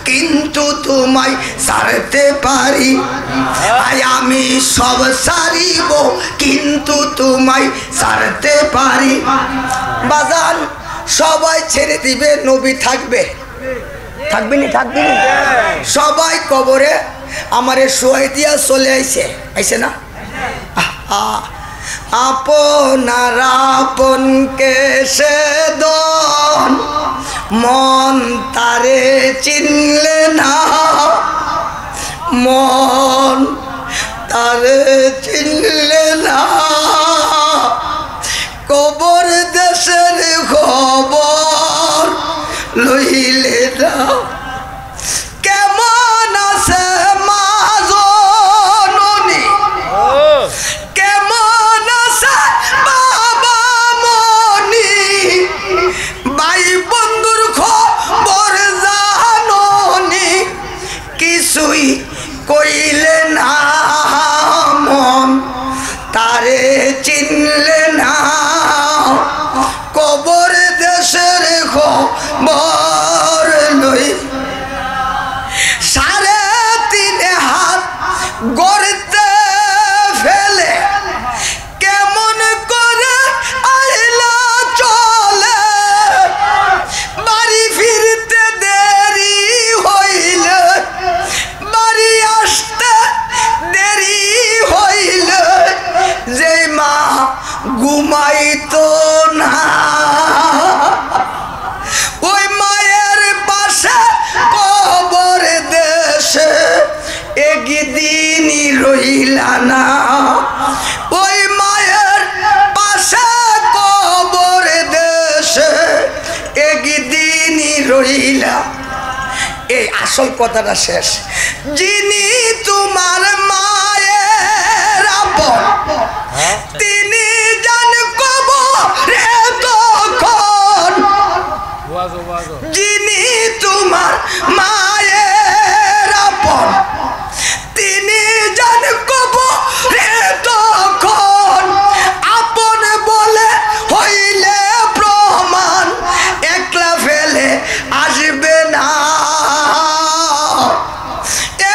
A: কিন্তু তোমায় সারতে পারি, আমি সব সারিব কিন্তু তোমায় সারতে পারি। বাজান সবাই ছেড়ে দিবে, নবী থাকবে, থাকবে নি? সবাই কবরে আমারে শোয়াই দিয়া চলে আইছে না? আপনার আপনকে সে দন, মন তারে চিনলে না, মন তারে চিনলে না, কবর দেশের খবর লইলে না, কেমন আছে মা জননী, কেমন আছে বাবা মনি, ভাই বন্ধুর খবর জাননি, কিছুই কইলে না। দিত না ওই মায়ের পাশে কবর দেশে একদিনই রইলা না ওই মায়ের পাশে কবর দেশে একদিনই রইলা এই আসল কথাটা শেষ যিনি তোমার মায়ের আপন তিনি জান কবরে তখন যিনি তোমার মায়ের আপন তিনি জান কবরে তখন আপন বলে হইলে প্রমাণ একলা ফেলে আসবে না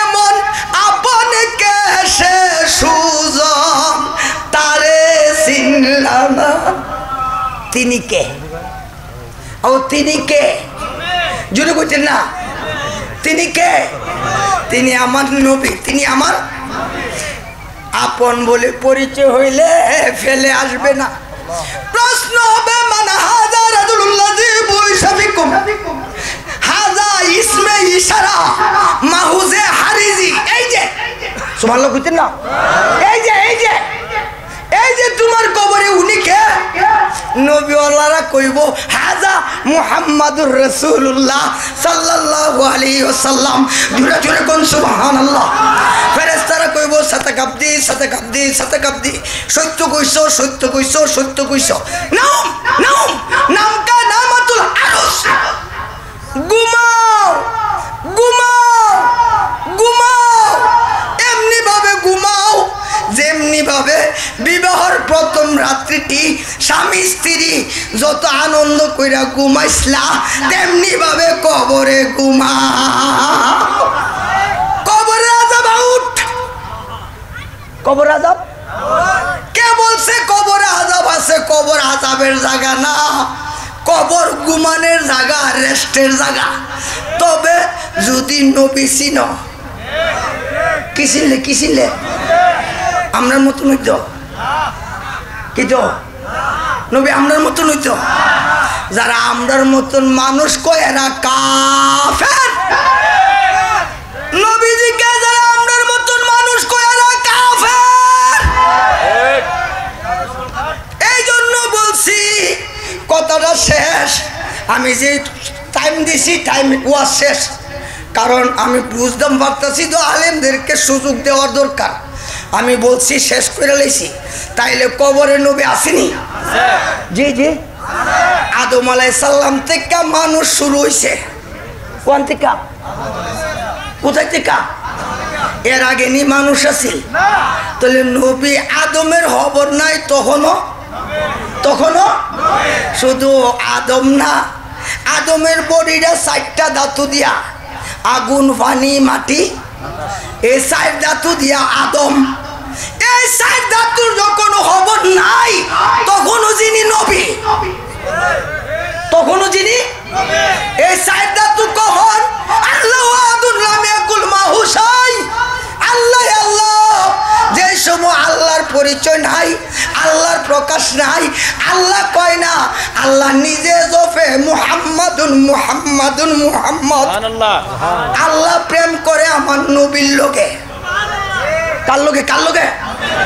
A: এমন আপন কে সে সুজন তারে চিনলাম না তিনি কে ও তিনি কে জুড়ে বলছেন না তিনি কে তিনি আমার নবী তিনি আমার আপন বলে পরিচয় হইলে ফেলে আসবে না প্রশ্ন হবে মানে হাজা রাজুল্লাহি বুইসাবিকুম হাজা ইসমে ইশারা মাহুজে হারিজি এই যে সুবহানাল্লাহ বুঝছেন না এই যে তোমার কবরে উনি কে নবীওয়ালারা কইব হাজা মুহাম্মাদুর রাসূলুল্লাহ সাল্লাল্লাহু আলাইহি ওয়াসাল্লাম জোরে জোরে কোন সুবহানাল্লাহ ফেরেশতারা কইব সাতাকাব্দি সাতাকাব্দি সাতাকাব্দি সত্য কইছো নাম কা নামাতুল আরশ ঘুমাও এমনি ভাবে ঘুমাও যেমনি ভাবে বিবাহের প্রথম রাত্রিটি স্বামী স্ত্রী যত আনন্দ কইরা ঘুমাইছলা তেমনি ভাবে কবরে ঘুমাও কবর আযাব আউট কবর আযাব কে বলছে কবর আযাব আছে কবর আযাবের জায়গা না কবর ঘুমানোর জায়গা রেস্টের জায়গা তবে যদি নবী চিনো কি চিনলে আমরার মতন হইতো কি তো নবী আমরার মতন হইতো যারা আমরার মতন মানুষ কয় এরা কাফের নবীজিকে যারা আমরার মতন মানুষ কয় এরা কাফের এই জন্য বলছি কথাটা শেষ আমি যে টাইম দিছি টাইম ওয়াজ শেষ কারণ আমি বুঝতাম ভাবতেছি তো আলেমদেরকে সুযোগ দেওয়ার দরকার আমি বলছি শেষ করে লাইছি তাইলে কবরে নবী আসেনি জি আদম আলাইহিস সালাম থেকে মানুষ শুরু হইছে কোন থেকে কোথায় থেকে এর আগে নি মানুষ আছিল তাহলে নবী আদমের খবর নাই তখনও শুধু আদম না আদমের বডিটা 4টা ধাতু দিয়া আগুন পানি মাটি এই 4 ধাতু দিয়া আদম এই 4 ধাতুর যখন খবর নাই তখনও যিনি নবী এই 4 ধাতু কখন আল্লাহ আদুল্লাহ মেকুল মাহুসাই আল্লাহ যে সময় আল্লাহর পরিচয় নাই আল্লাহর প্রকাশ নাই আল্লাহ কয় না আল্লাহ নিজে জপে মুহাম্মাদুন মুহাম্মাদ আল্লাহ প্রেম করে আমার নবীর লোকে কার লোকে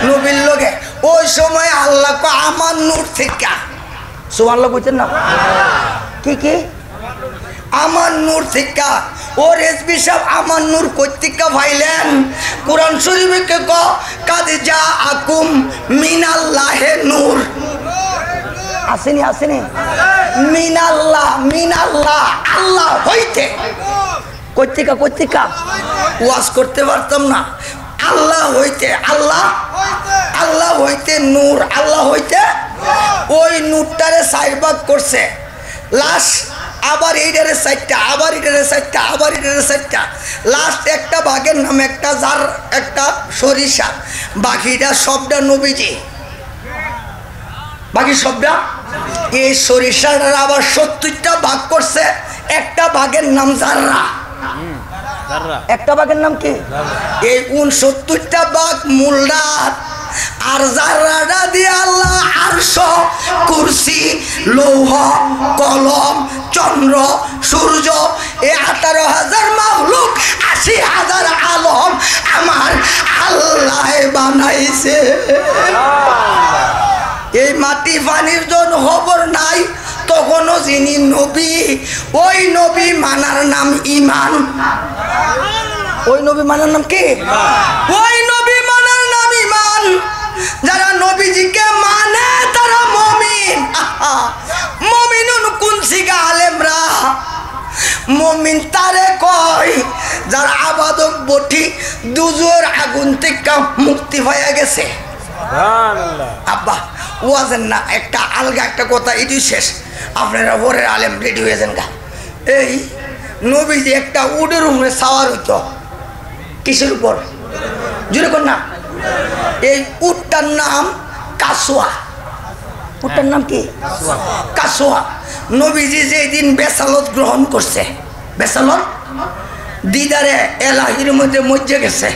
A: নবীর লোকে ওই সময় আল্লাহ কয় আমার নূর থেকে সুবহানাল্লাহ বুঝছেন না কি আমার নূর থেকে ওর এসপি সাহেব আমার নূর কর্তিকা ভাইলেন কোরআন শরীফে কাদ যা আকুম মিনাল্লাহে নূর আসেনি মিনাল্লাহ আল্লাহ হইতে কর্তিকা ওয়াজ করতে পারতাম না আল্লাহ হইতে নূর আল্লাহ হইতে ওই নূরটারে 4 ভাগ করছে লাস্ট আবার এইটারে 4টা আবার এটারে 4টা লাস্ট একটা বাঘের নাম একটা জার একটা সরিষা বাকিটা সবটা নবীজি বাকি সবটা এই সরিষাটার আবার 70টা ভাগ করছে একটা বাঘের নাম জাররা একটা বাঘের নাম কি এই 69টা বাঘ মূলটা আর জাররাটা দিয়ে আল্লাহ আরশ, কুরসি, লৌহ, কলম, চন্দ্র, সূর্য, এই 18,000 মাখলুক, 80,000 আলম আমার আল্লাহ বানাইছে। এই মাটি পানির জন্য খবর নাই, তখনও যিনি নবী, ওই নবী মানার নাম ঈমান। ওই নবী মানার নাম কি? ওই নবী মানার নাম ঈমান। যারা নবীজিকে মানে তারা মুমিন। মুমিনুন কোন সিগা আলেমরা, মুমিন তারে কয় যার আবাদক বটি দুজোর আগুন থেকে মুক্তি হয়ে গেছে। আব্বা ওয়াজেন না, একটা আলগা একটা কথা, এটি শেষ। আপনারা পরের আলেম রেডি হয়েছেন গা। এই নবীজি একটা উডের উপরে সাওয়ার হইতো, কিসের উপর জুড়ে কর না? এই উটটার নাম কাসুয়া। উটটার নাম কি? কাসুয়া। নবীজি যেদিন বেসালত গ্রহণ করছে, বেসালত দিদারে এলাহির মধ্যে মজ্জে গেছে,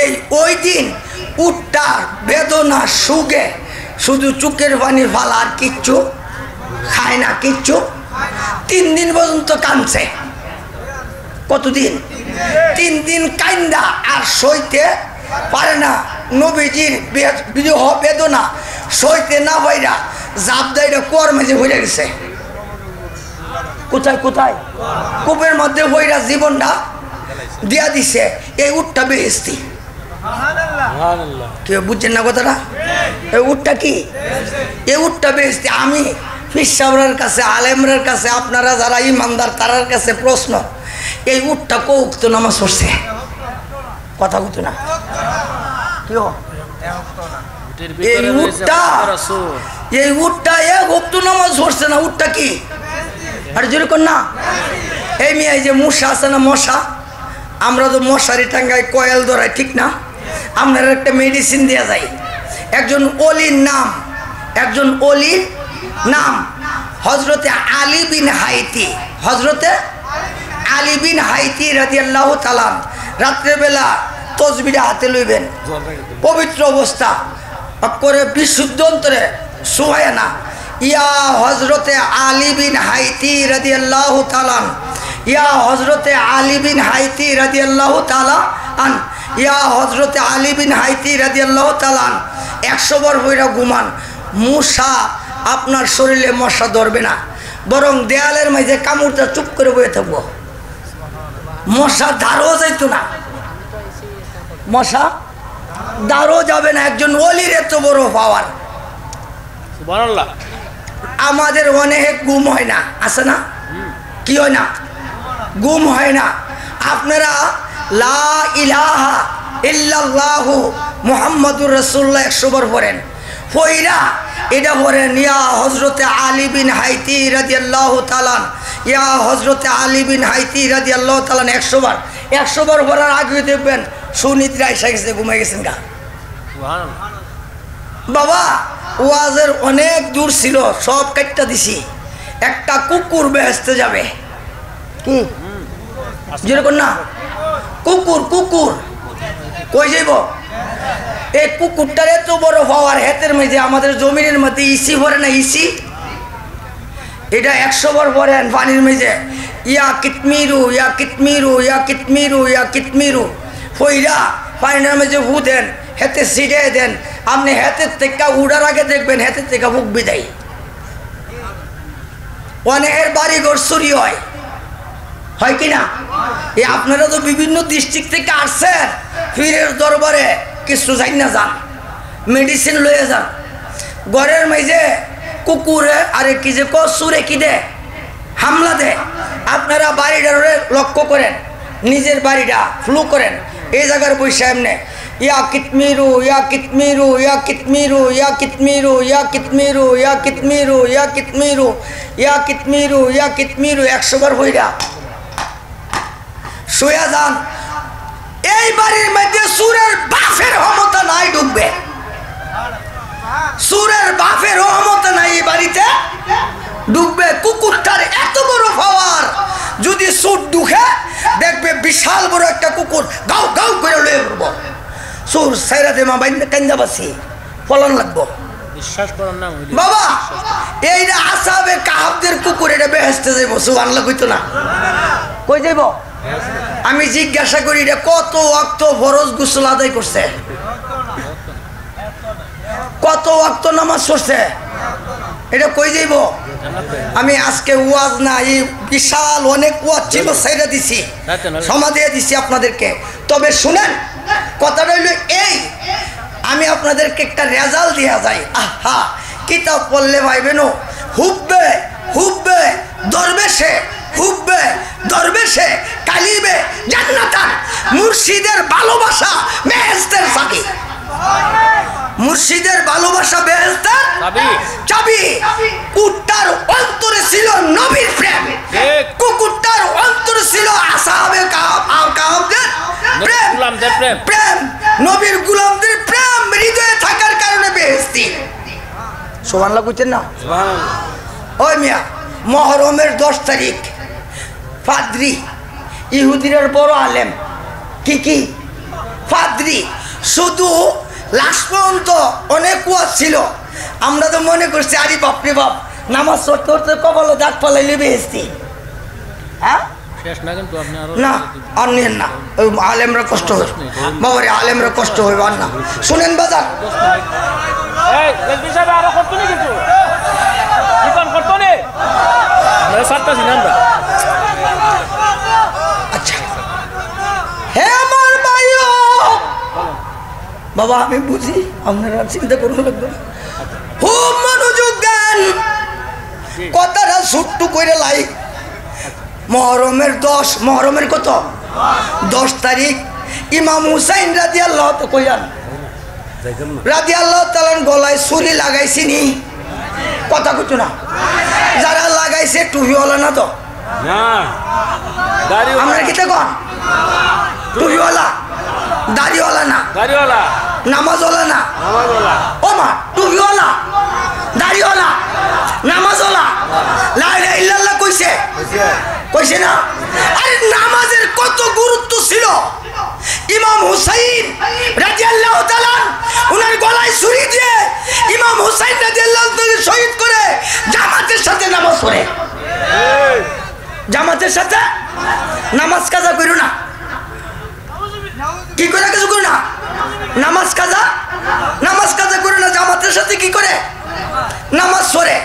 A: এই ওই দিন উটটার বেদনা সুগে শুধু চুকের পানি ফালা, আর কিচ্ছু খায় না, কিচ্ছু। 3 দিন পর্যন্ত কাঁদছে। কতদিন? 3 দিন কান্দা আর সইতে পারে না। নবীজির বিরহ বেদনা সইতে না পাইরা জাবদাইরা কুয়ার মাঝে হয়ে গেছে। কোথায় কোথায়? কূপের মধ্যে হইরা জীবনটা দিয়া দিছে। এই উটটা বেহেশতি। কেউ বুঝছেন না কথাটা? এই উটটা কি? এই উটটা বেহেশতি। আমি পীর সাহেবের কাছে, আলেমদের কাছে, আপনারা যারা ইমানদার তারার কাছে প্রশ্ন, এই উটটা কৌক্ত নামাজ পড়ছে? কথা বলতো না কেউ? এই উটটা এক ওয়াক্ত নামাজ পড়ছে না। উটটা কি? আর যেরকম না, এই মেয়ে যে মশা আছে না, মশা, আমরা তো মশারি টাঙ্গাই, কয়েল ধরাই, ঠিক না? আপনার একটা মেডিসিন দেওয়া যায়। একজন অলির নাম, একজন অলির নাম হজরতে আলী বিন হাইতি। হজরতে আলী বিন হাইতি রাদিয়াল্লাহু তাআলা রাত্রেবেলা তসবিহটা হাতে লইবেন, পবিত্র অবস্থা করে বিশুদ্ধ অন্তরে সুহায় না, ইয়া হজরতে আলী বিন হাইতি রাদিয়াল্লাহু তাআলা, ইয়া হজরতে আলী বিন হাইতি রাদিয়াল্লাহু তাআলা আন, ইয়া হজরতে আলী বিন হাইতি রাদিয়াল্লাহু তাআলা আন। 100 বার হইরা ঘুমান। মশা আপনার শরীরে মশা ধরবে না, বরং দেয়ালের মাঝে কামড়টা চুপ করে বয়ে থাকবো। মশা দাঁড়ও যাইতো না, মশা দাঁড়ও যাবে না। একজন ওলির এত বড় পাওয়ার।
B: সুবহানাল্লাহ।
A: আমাদের অনেক গুম হয় না, আছে না? কি হয় না? গুম হয় না। আপনারা লা ইলাহা ইল্লাল্লাহু মুহাম্মাদুর রাসূলুল্লাহ 100 বার পড়েন, পয়রা এটা পড়েন ইয়া হযরতে আলী বিন হাইতি রাদিয়াল্লাহু তাআলা, ইয়া হযরতে আলী বিন হাইতি রাদিয়াল্লাহু তাআলা 100 বার। 100 বার পড়ার আগে দেখবেন সুনিদ্রা এসে গেছে, ঘুমাই গেছেন গা।
B: সুবহানাল্লাহ।
A: বাবা ওয়াজের অনেক দূর ছিল, সব কাটটা দিছি। একটা কুকুর বেহেশতে যাবে। কি যেরকম না? কুকুর, কুকুর কই যাইব? এই কুকুরটার এত বড় পাওয়ার, হাতের মধ্যে আমাদের জমিনের মধ্যে ইসি ভরে না, ইসি, এটা 100 বার ভরেন পানির মধ্যে, ইয়া কিতমিরু, ইয়া কিতমিরু, ইয়া কিতমিরু, ইয়া কিতমিরু, ফইরা পানির মধ্যে ভু দেন, হাতে ছিটে দেন। আপনি হাতের থেকে উড়ার আগে দেখবেন হাতের থেকে বুক বিদায়। অনেকের বাড়িঘর চুরি হয়, হয় কি না? এই আপনারা তো বিভিন্ন ডিস্ট্রিক্ট থেকে আসছেন, পীরের দরবারে কিছু যাই না, যান মেডিসিন লয়ে যান। ঘরের মাঝে কুকুরে আরে কি যে কসুরে কি দে, হামলা দে। আপনারা বাড়িটারে লক্ষ্য করেন, নিজের বাড়িটা ফ্লু করেন, এই জায়গার বৈশা এমনি ইয়া কিতমিরু, ইয়া কিতমিরু, ইয়া কিতমিরু, ইয়া কিতমিরু, ইয়া কিতমিরু, ইয়া কিতমিরু, ইয়া কিতমিরু, ইয়া কিতমিরু, ইয়া কিতমিরু 100 বার হইরা শুয়া যান। এই বাড়ির মধ্যে সুরের বাফের ক্ষমতা নাই ঢুকবে, সুরের বাফের ক্ষমতা নাই এই বাড়িতে ঢুকবে। কুকুরটার এত বড় পাওয়ার, যদি সুর ঢুকে দেখবে বিশাল বড় একটা কুকুর গাও গাও করে লয়ে পড়ব। সুর সাইরা দে মা বাইন্দা কান্দা বাসি ফলন লাগবো
B: বিশ্বাস করার নাম হইল
A: বাবা এইটা আসাবে কাহাবদের কুকুর এটা বেহেস্তে যাইব সুবহানাল্লাহ কইতো না কই যাইব আমি জিজ্ঞাসা করি এটা কত ওয়াক্ত ফরজ গোসল আদায় করছে কত ওয়াক্ত নামাজ পড়ছে এটা কই যাইব আমি আজকে ওয়াজ না এই বিশাল অনেক ওয়াজ ছিল সাইরা দিছি সময় দিয়ে দিছি আপনাদেরকে তবে শুনেন কথাটা হইল এই আমি আপনাদেরকে একটা রেজাল্ট দিয়া যাই আহা কিতাব পড়লে ভাইবেন হুব্বে হুব্বে দরবেশে হুব্বে দরবেশে কালিবে জান্নাতান মুর্শিদের ভালোবাসা বেহেশতের চাবি মুর্শিদের ভালোবাসা বেহেশতের চাবি কুকুরটার অন্তরে ছিল নবীর প্রেম কুকুরটার অন্তরে ছিল আসহাবে কাহাবদের প্রেম প্রেম নবীর গোলামদের প্রেম হৃদয়ে থাকার কারণে বেহেশতি সুবহানাল্লাহ কইতেন না ওই মিয়া মুহররমের 10 তারিখ ফাদরি ইহুদিদের বড় আলেম কি ফাদরি শুধু লাস্ট পর্যন্ত অনেক ওয়াজ ছিল আমরা তো মনে করছি আরে বাপরে বাপ নামাজ পড়তে কপালে দাগ ফালাইলে বেহেশতি হ্যাঁ না আর নেন না ওই আলেমরা কষ্ট হয় বাবারে আলেমরা কষ্ট হয় আর না শুনেন বাজার আচ্ছা হে আমার ভাইও বাবা আমি বুঝি আপনারা চিন্তা করুন লাগবে খুব মনোযোগ দেন কথাটা ছুট্টু করে লাই মুহররমের 10 মুহররমের কত 10 তারিখ ইমাম হুসাইন রাদিয়াল্লাহু তাআলা কইয়ান রাদিয়াল্লাহু তাআলা গলায় ছুরি লাগাইছিনি কথা কইতো না যারা লাগাইছে টুপিওয়ালা না তো না দাড়িওয়ালা আমরা কি দেখো টুপিওয়ালা দাড়িওয়ালা না দাড়িওয়ালা নামাজওয়ালা না নামাজওয়ালা ও মা টুপিওয়ালা দাড়িওয়ালা নামাজওয়ালা লা ইলাহা ইল্লাল্লাহ কইছে কইছে না আরে নামাজের কত গুরুত্ব ছিল ইমাম হুসাইন রাদিয়াল্লাহু তাআলা উনার গলায় ছুরি দিয়ে ইমাম হুসাইন রাদিয়াল্লাহু তাআলা শহীদ করে জামাতের সাথে নামাজ পড়ে জামাতের সাথে নামাজ কাজা কইরো না কি করে কিছু করো না নামাজ কাজা করো না জামাতের সাথে কি করে নামাজ পড়ে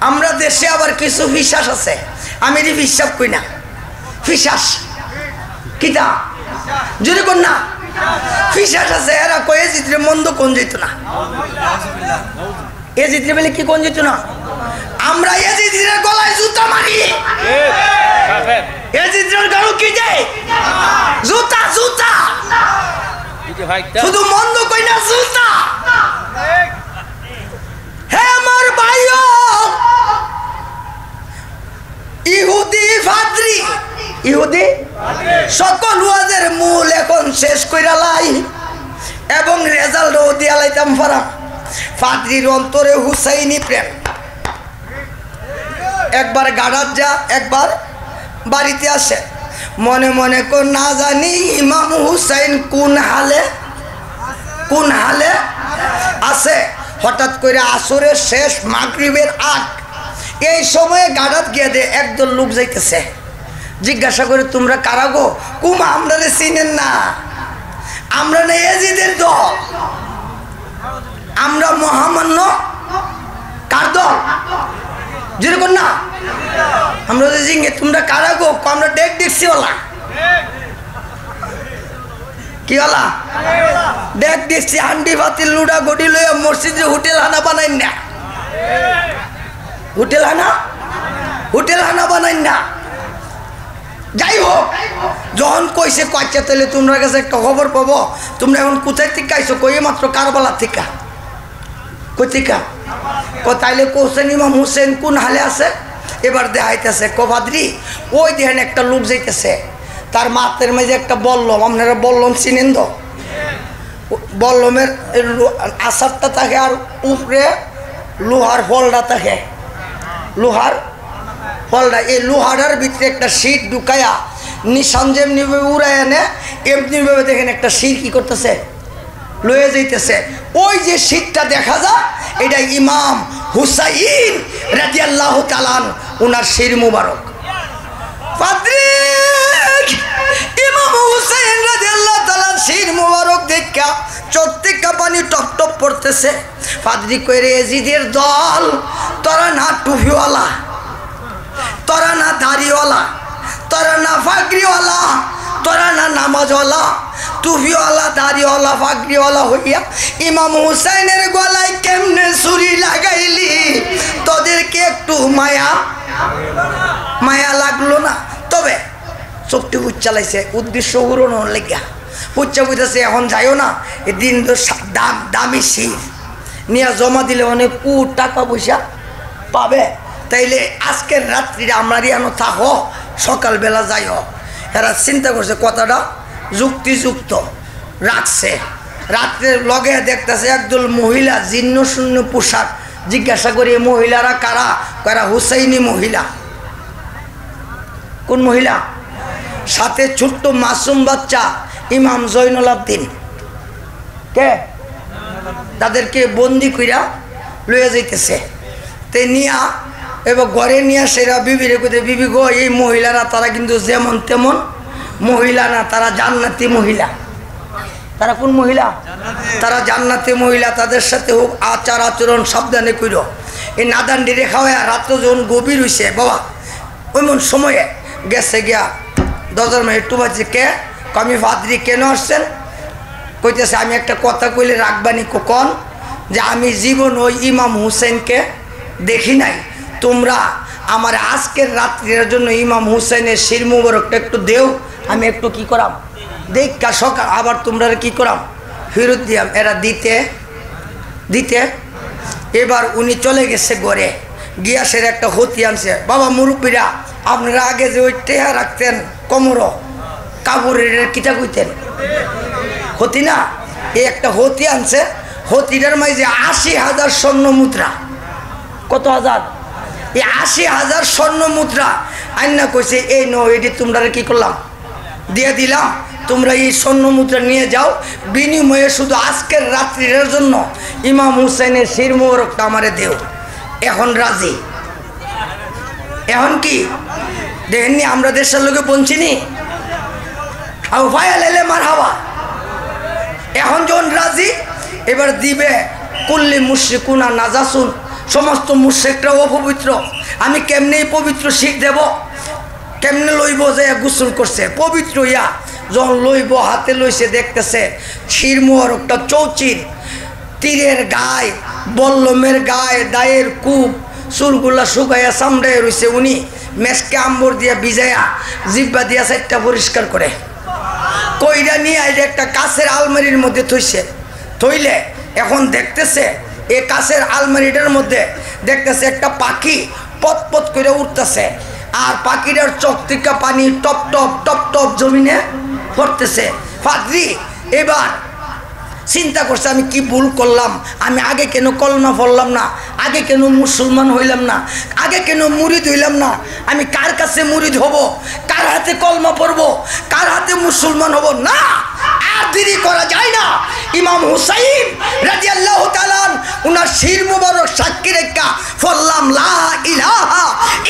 A: আমরা দেশে আবার কিছু বিশ্বাস আছে আমি রে বিশ্বাস কই না বিশ্বাস কিটা যদি কোন না বিশ্বাস আছে এরা কয়ে জিতরে মন্দ কোন যেত না এ জিতরে বলে কি কোন যেত না আমরা এ জিতরে গলায় জুতা মারি এ জিতরে গাড়ু কি যায় জুতা জুতা শুধু মন্দ কই না জুতা হে আমার ভাইও ইহুদি ফাদরি ইহুদি সকল ওয়াজের মূল এখন শেষ কইরা লাই এবং রেজাল্টও দিয়া লাইতাম পারা ফাদরির অন্তরে হুসাইনি প্রেম একবার গাড়াত যা একবার বাড়িতে আসে মনে মনে কর না জানি ইমাম হুসাইন কোন হালে আছে হঠাৎ করে আসরের শেষ মাগরিবের আগ এই সময়ে গাড়াত গিয়ে দে একদল লোক যাইতেছে জিজ্ঞাসা করে তোমরা কারা গো কুমা আমরা চিনেন না আমরা না এজিদের দল আমরা মহামান্য কার দল যেরকম না আমরা জিজ্ঞে তোমরা কারা গো আমরা ডেক দেখছি ওলা কি ওলা ডেক দেখছি হান্ডি ভাতির লুডা গডি লইয়া মসজিদে হোটেল হানা বানাই না হোটেল হানা বানাই না যাই হোক যখন কইছে কয়েকটা তাহলে তোমরা কাছে একটা খবর পাবো তোমরা এখন কোথায় থেকে আইছো কই মাত্র কারবালার থেকে কই থেকে তাইলে কোসেন ইমাম হুসেন কোন হালে আছে এবার দেখাইতেছে কভাদ্রি ওই দেখেন একটা লোক যাইতেছে তার মাথার মাঝে একটা বল্লম আপনারা বল্লম চিনেন তো বল্লমের আসারটা থাকে আর উপরে লোহার ফলটা থাকে লোহার ফলটা এই লোহাটার ভিতরে একটা শীত ঢুকাইয়া নিশান যেমনি উড়াই আনে এমনি ভাবে দেখেন একটা শির কি করতেছে লয়ে যাইতেছে। ওই যে শীতটা দেখা যায় এটা ইমাম হুসাইন রাদিয়াল্লাহু তাআলা ওনার শির মুবারক। পাদ্রী ইমাম হুসাইন রাদিয়াল্লাহু তাআলা শির মুবারক দেখা চোখ থেকে পানি টপ টপ পড়তেছে। পাদ্রী কইরে এজিদের দল, তোরা না টুপিওয়ালা, তোরা না দাড়িওয়ালা, তোরা না ফাগরিওয়ালা, তোরা না নামাজওয়ালা, টুপিওয়ালা দাড়িওয়ালা ফাগরিওয়ালা হইয়া ইমাম হুসাইনের গলায় কেমনে ছুরি লাগাইলি? তোদেরকে একটু মায়া লাগলো না? তবে চোখটি উচ্চালাইছে উদ্দেশ্য উড়ানোর লেগা। উচ্চা বুঝতেছে এখন যাইও না, এদিন তো দামি শির নিয়ে জমা দিলে অনেক টাকা পয়সা পাবে, তাইলে আজকের রাত্রিটা আমরা রিয়ানো থাকো, সকালবেলা যাইও। এরা চিন্তা করছে, কথাটা যুক্তিযুক্ত রাখছে। রাত্রের লগে দেখতেছে একদল মহিলা জীর্ণ শূন্য পোশাক। জিজ্ঞাসা করি মহিলারা কারা? কারা হুসাইনি মহিলা। কোন মহিলা? সাথে ছোট্ট মাসুম বাচ্চা ইমাম জয়নুল আবদিন। কে? তাদেরকে বন্দি কইরা লইয়া যাইতেছে। তে নিয়া এবার ঘরে নিয়ে সেরা বিবিরে কইতে, বিবি গো, এই মহিলারা তারা কিন্তু যেমন তেমন মহিলা না, তারা জান্নাতি মহিলা। তারা কোন মহিলা? তারা জান্নাতি মহিলা। তাদের সাথে হোক আচার আচরণ সাবধানে কইর। এই নাদান্ডি রেখা হয়ে রাত্র যখন গভীর হইছে বাবা, ওইমন সময়ে গেছে গিয়া 10 মিনিট একটু বাজছে। কে? আমি পাদ্রী, কেন আসছেন? কইতেছে আমি একটা কথা কইলে রাখবানি কখন, যে আমি জীবন ওই ইমাম হুসেনকে দেখি নাই, তোমরা আমার আজকের রাত্রির জন্য ইমাম হুসেনের শির মুবারকটা একটু দেও, আমি একটু কি করাম দেখা সকাল আবার তোমরা কি করাম ফেরত দিয়াম। এরা দিতে এবার উনি চলে গেছে ঘরে, গিয়াসের একটা হতি আনছে। বাবা মুরব্বীরা, আপনারা আগে যে ওই টেহা রাখতেন কোমর কাপড়ের কিটা কইতেন হতি না, এই একটা হতি আনছে। হতিটার মাঝে 80,000 স্বর্ণ মুদ্রা। কত হাজার? এই 80,000 স্বর্ণ মুদ্রা আইনা কইছে, এই নো, এটি তোমরা কি করলাম, দিয়ে দিলাম, তোমরা এই স্বর্ণ মুদ্রা নিয়ে যাও, বিনিময়ে শুধু আজকের রাত্রির জন্য ইমাম হুসাইনের শির মুবারকটা আমারে দেও। এখন রাজি? এখন কি দেখেননি আমরা দেশের লোকে পৌঁছিনি? মার হাওয়া। এখন যখন রাজি, এবার দিবে কুল্লি মুশরিকুনা নাজাসুন, সমস্ত মুশরিকরাও অপবিত্র। আমি কেমনে পবিত্র শিখ দেব? কেমনে লইব? যে গোসল করছে পবিত্র ইয়া, যখন লইব হাতে লইছে দেখতেছে শির মুবারকটা চৌচির, তীরের গায়ে, বল্লমের গায়ে, দায়ের কূপ, চুলগুলা শুকাইয়া চামড়ায় রয়েছে। উনি মেসকে আম্বর দিয়া ভিজাইয়া জিব্বা দিয়া সাইডটা পরিষ্কার করে কইরা নিয়ে আইলে একটা কাছের আলমারির মধ্যে থইছে। থইলে এখন দেখতেছে এই কাছের আলমারিটার মধ্যে দেখতেছে একটা পাখি পথ পথ করে উঠতেছে, আর পাখিটার চোখ থেকে পানি টপ টপ টপ টপ জমিনে পড়তেছে। পাদ্রী এবার চিন্তা করছে, আমি কি ভুল করলাম? আমি আগে কেন কলমা পড়লাম না? আগে কেন মুসলমান হইলাম না? আগে কেন মুরিদ হইলাম না? আমি কার কাছে মুরিদ হব? কার হাতে কলমা পড়ব? কার হাতে মুসলমান হব? না, আর দেরি করা যায় না। ইমাম হুসাইন রাদিয়াল্লাহু তাআলা উনার শির মুবারক সাক্ষী রেখা পড়লাম লা ইলাহা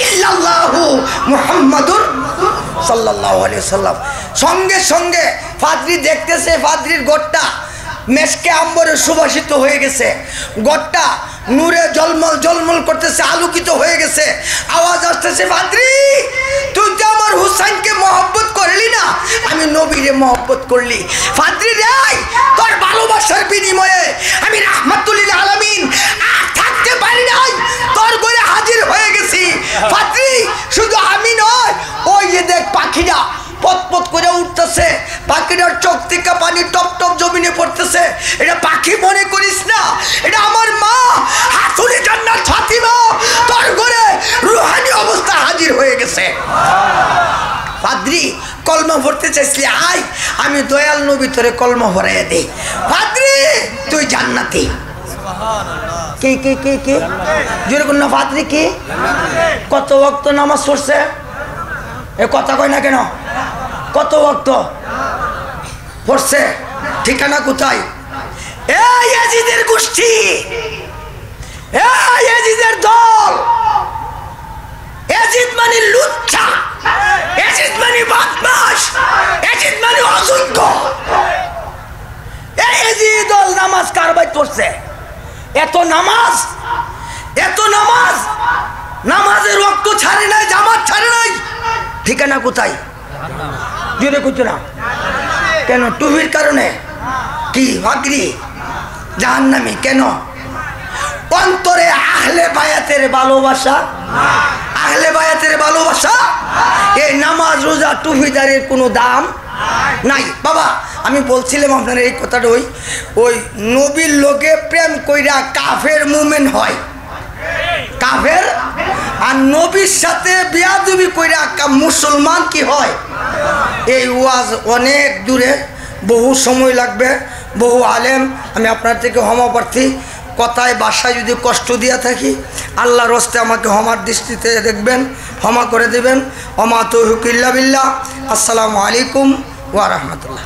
A: ইল্লাল্লাহু মুহাম্মাদুর সাল্লাল্লাহু আলাইহি ওয়াসাল্লাম। সঙ্গে সঙ্গে পাদ্রী দেখতেছে পাদ্রীর গোটটা মেসকে আম্বরে সুবাসিত হয়ে গেছে, গোটটা নূরে জলমল জলমল করতেছে, আলোকিত হয়ে গেছে। আওয়াজ আসতেছে, পাদ্রী তুই তো আমার হুসাইনকে মহব্বত করলি না, আমি নবীরে মহব্বত করলি। পাদ্রী রে, তোর ভালোবাসার বিনিময়ে আমি রাহমাতুল লিল আলামিন আর থাকতে পারি নাই, তোর ঘরে হাজির হয়ে গেছি। পাদ্রী শুধু আমি নয়, ওই যে দেখ পাখিটা পথ পথ করে উঠতেছে, পাখিটার চোখ থেকে পানি টপ টপ জমিনে পড়তেছে। এটা পাখি মনে করিস না, এটা আমার মা হাসুলি জান্নাত ফাতিমা তোর ঘরে রুহানি অবস্থা হাজির হয়ে গেছে। পাদ্রী কলমা পড়তে চাইছিলি, আয় আমি দয়াল নবী তোরে কলমা ভরাইয়া দেই। পাদ্রী তুই জান্নাতি। কি কি কি কি জোরে কোন না? পাদ্রী কি কত ওয়াক্ত নামাজ পড়ছে? এ কথা কয় না কেন? কত ওয়াক্ত পড়ছে? ঠিকানা কোথায়? এই ইয়াজিদের গোষ্ঠী, এই ইয়াজিদের দল, ইয়াজিদ মানে লুচ্চা, ইয়াজিদ মানে বদমাশ, ইয়াজিদ মানে অযোগ্য। এই ইয়াজিদ দল নামাজ কারবাই করছে, এত নামাজ, এত নামাজ, নামাজের ওয়াক্ত ছাড়ে নাই, জামাত ছাড়ে নাই। ঠিকানা কোথায়? জোরে কইতো না কেন? টুপির কারণে কি ভাগরি জাহান্নামী কেন? অন্তরে আহলে বায়াতের ভালোবাসা, আহলে বায়াতের ভালোবাসা। এই নামাজ রোজা টুপিদারের কোনো দাম নাই বাবা। আমি বলছিলাম আপনার এই কথাটা, ওই নবীর লোকে প্রেম কইরা কাফের মুমিন হয়, কাফের, আর নবীর সাথে বিয়াদবি কইরা মুসলমান কি হয়? এই ওয়াজ অনেক দূরে, বহু সময় লাগবে, বহু আলেম। আমি আপনার থেকে ক্ষমা প্রার্থী, কথায় বাসায় যদি কষ্ট দিয়া থাকি আল্লাহর হস্তে আমাকে ক্ষমার দৃষ্টিতে দেখবেন, ক্ষমা করে দেবেন। ওমা তৌফিক ইল্লা বিল্লাহ। আসসালামু আলাইকুম ওয়া রাহমাতুল্লাহ।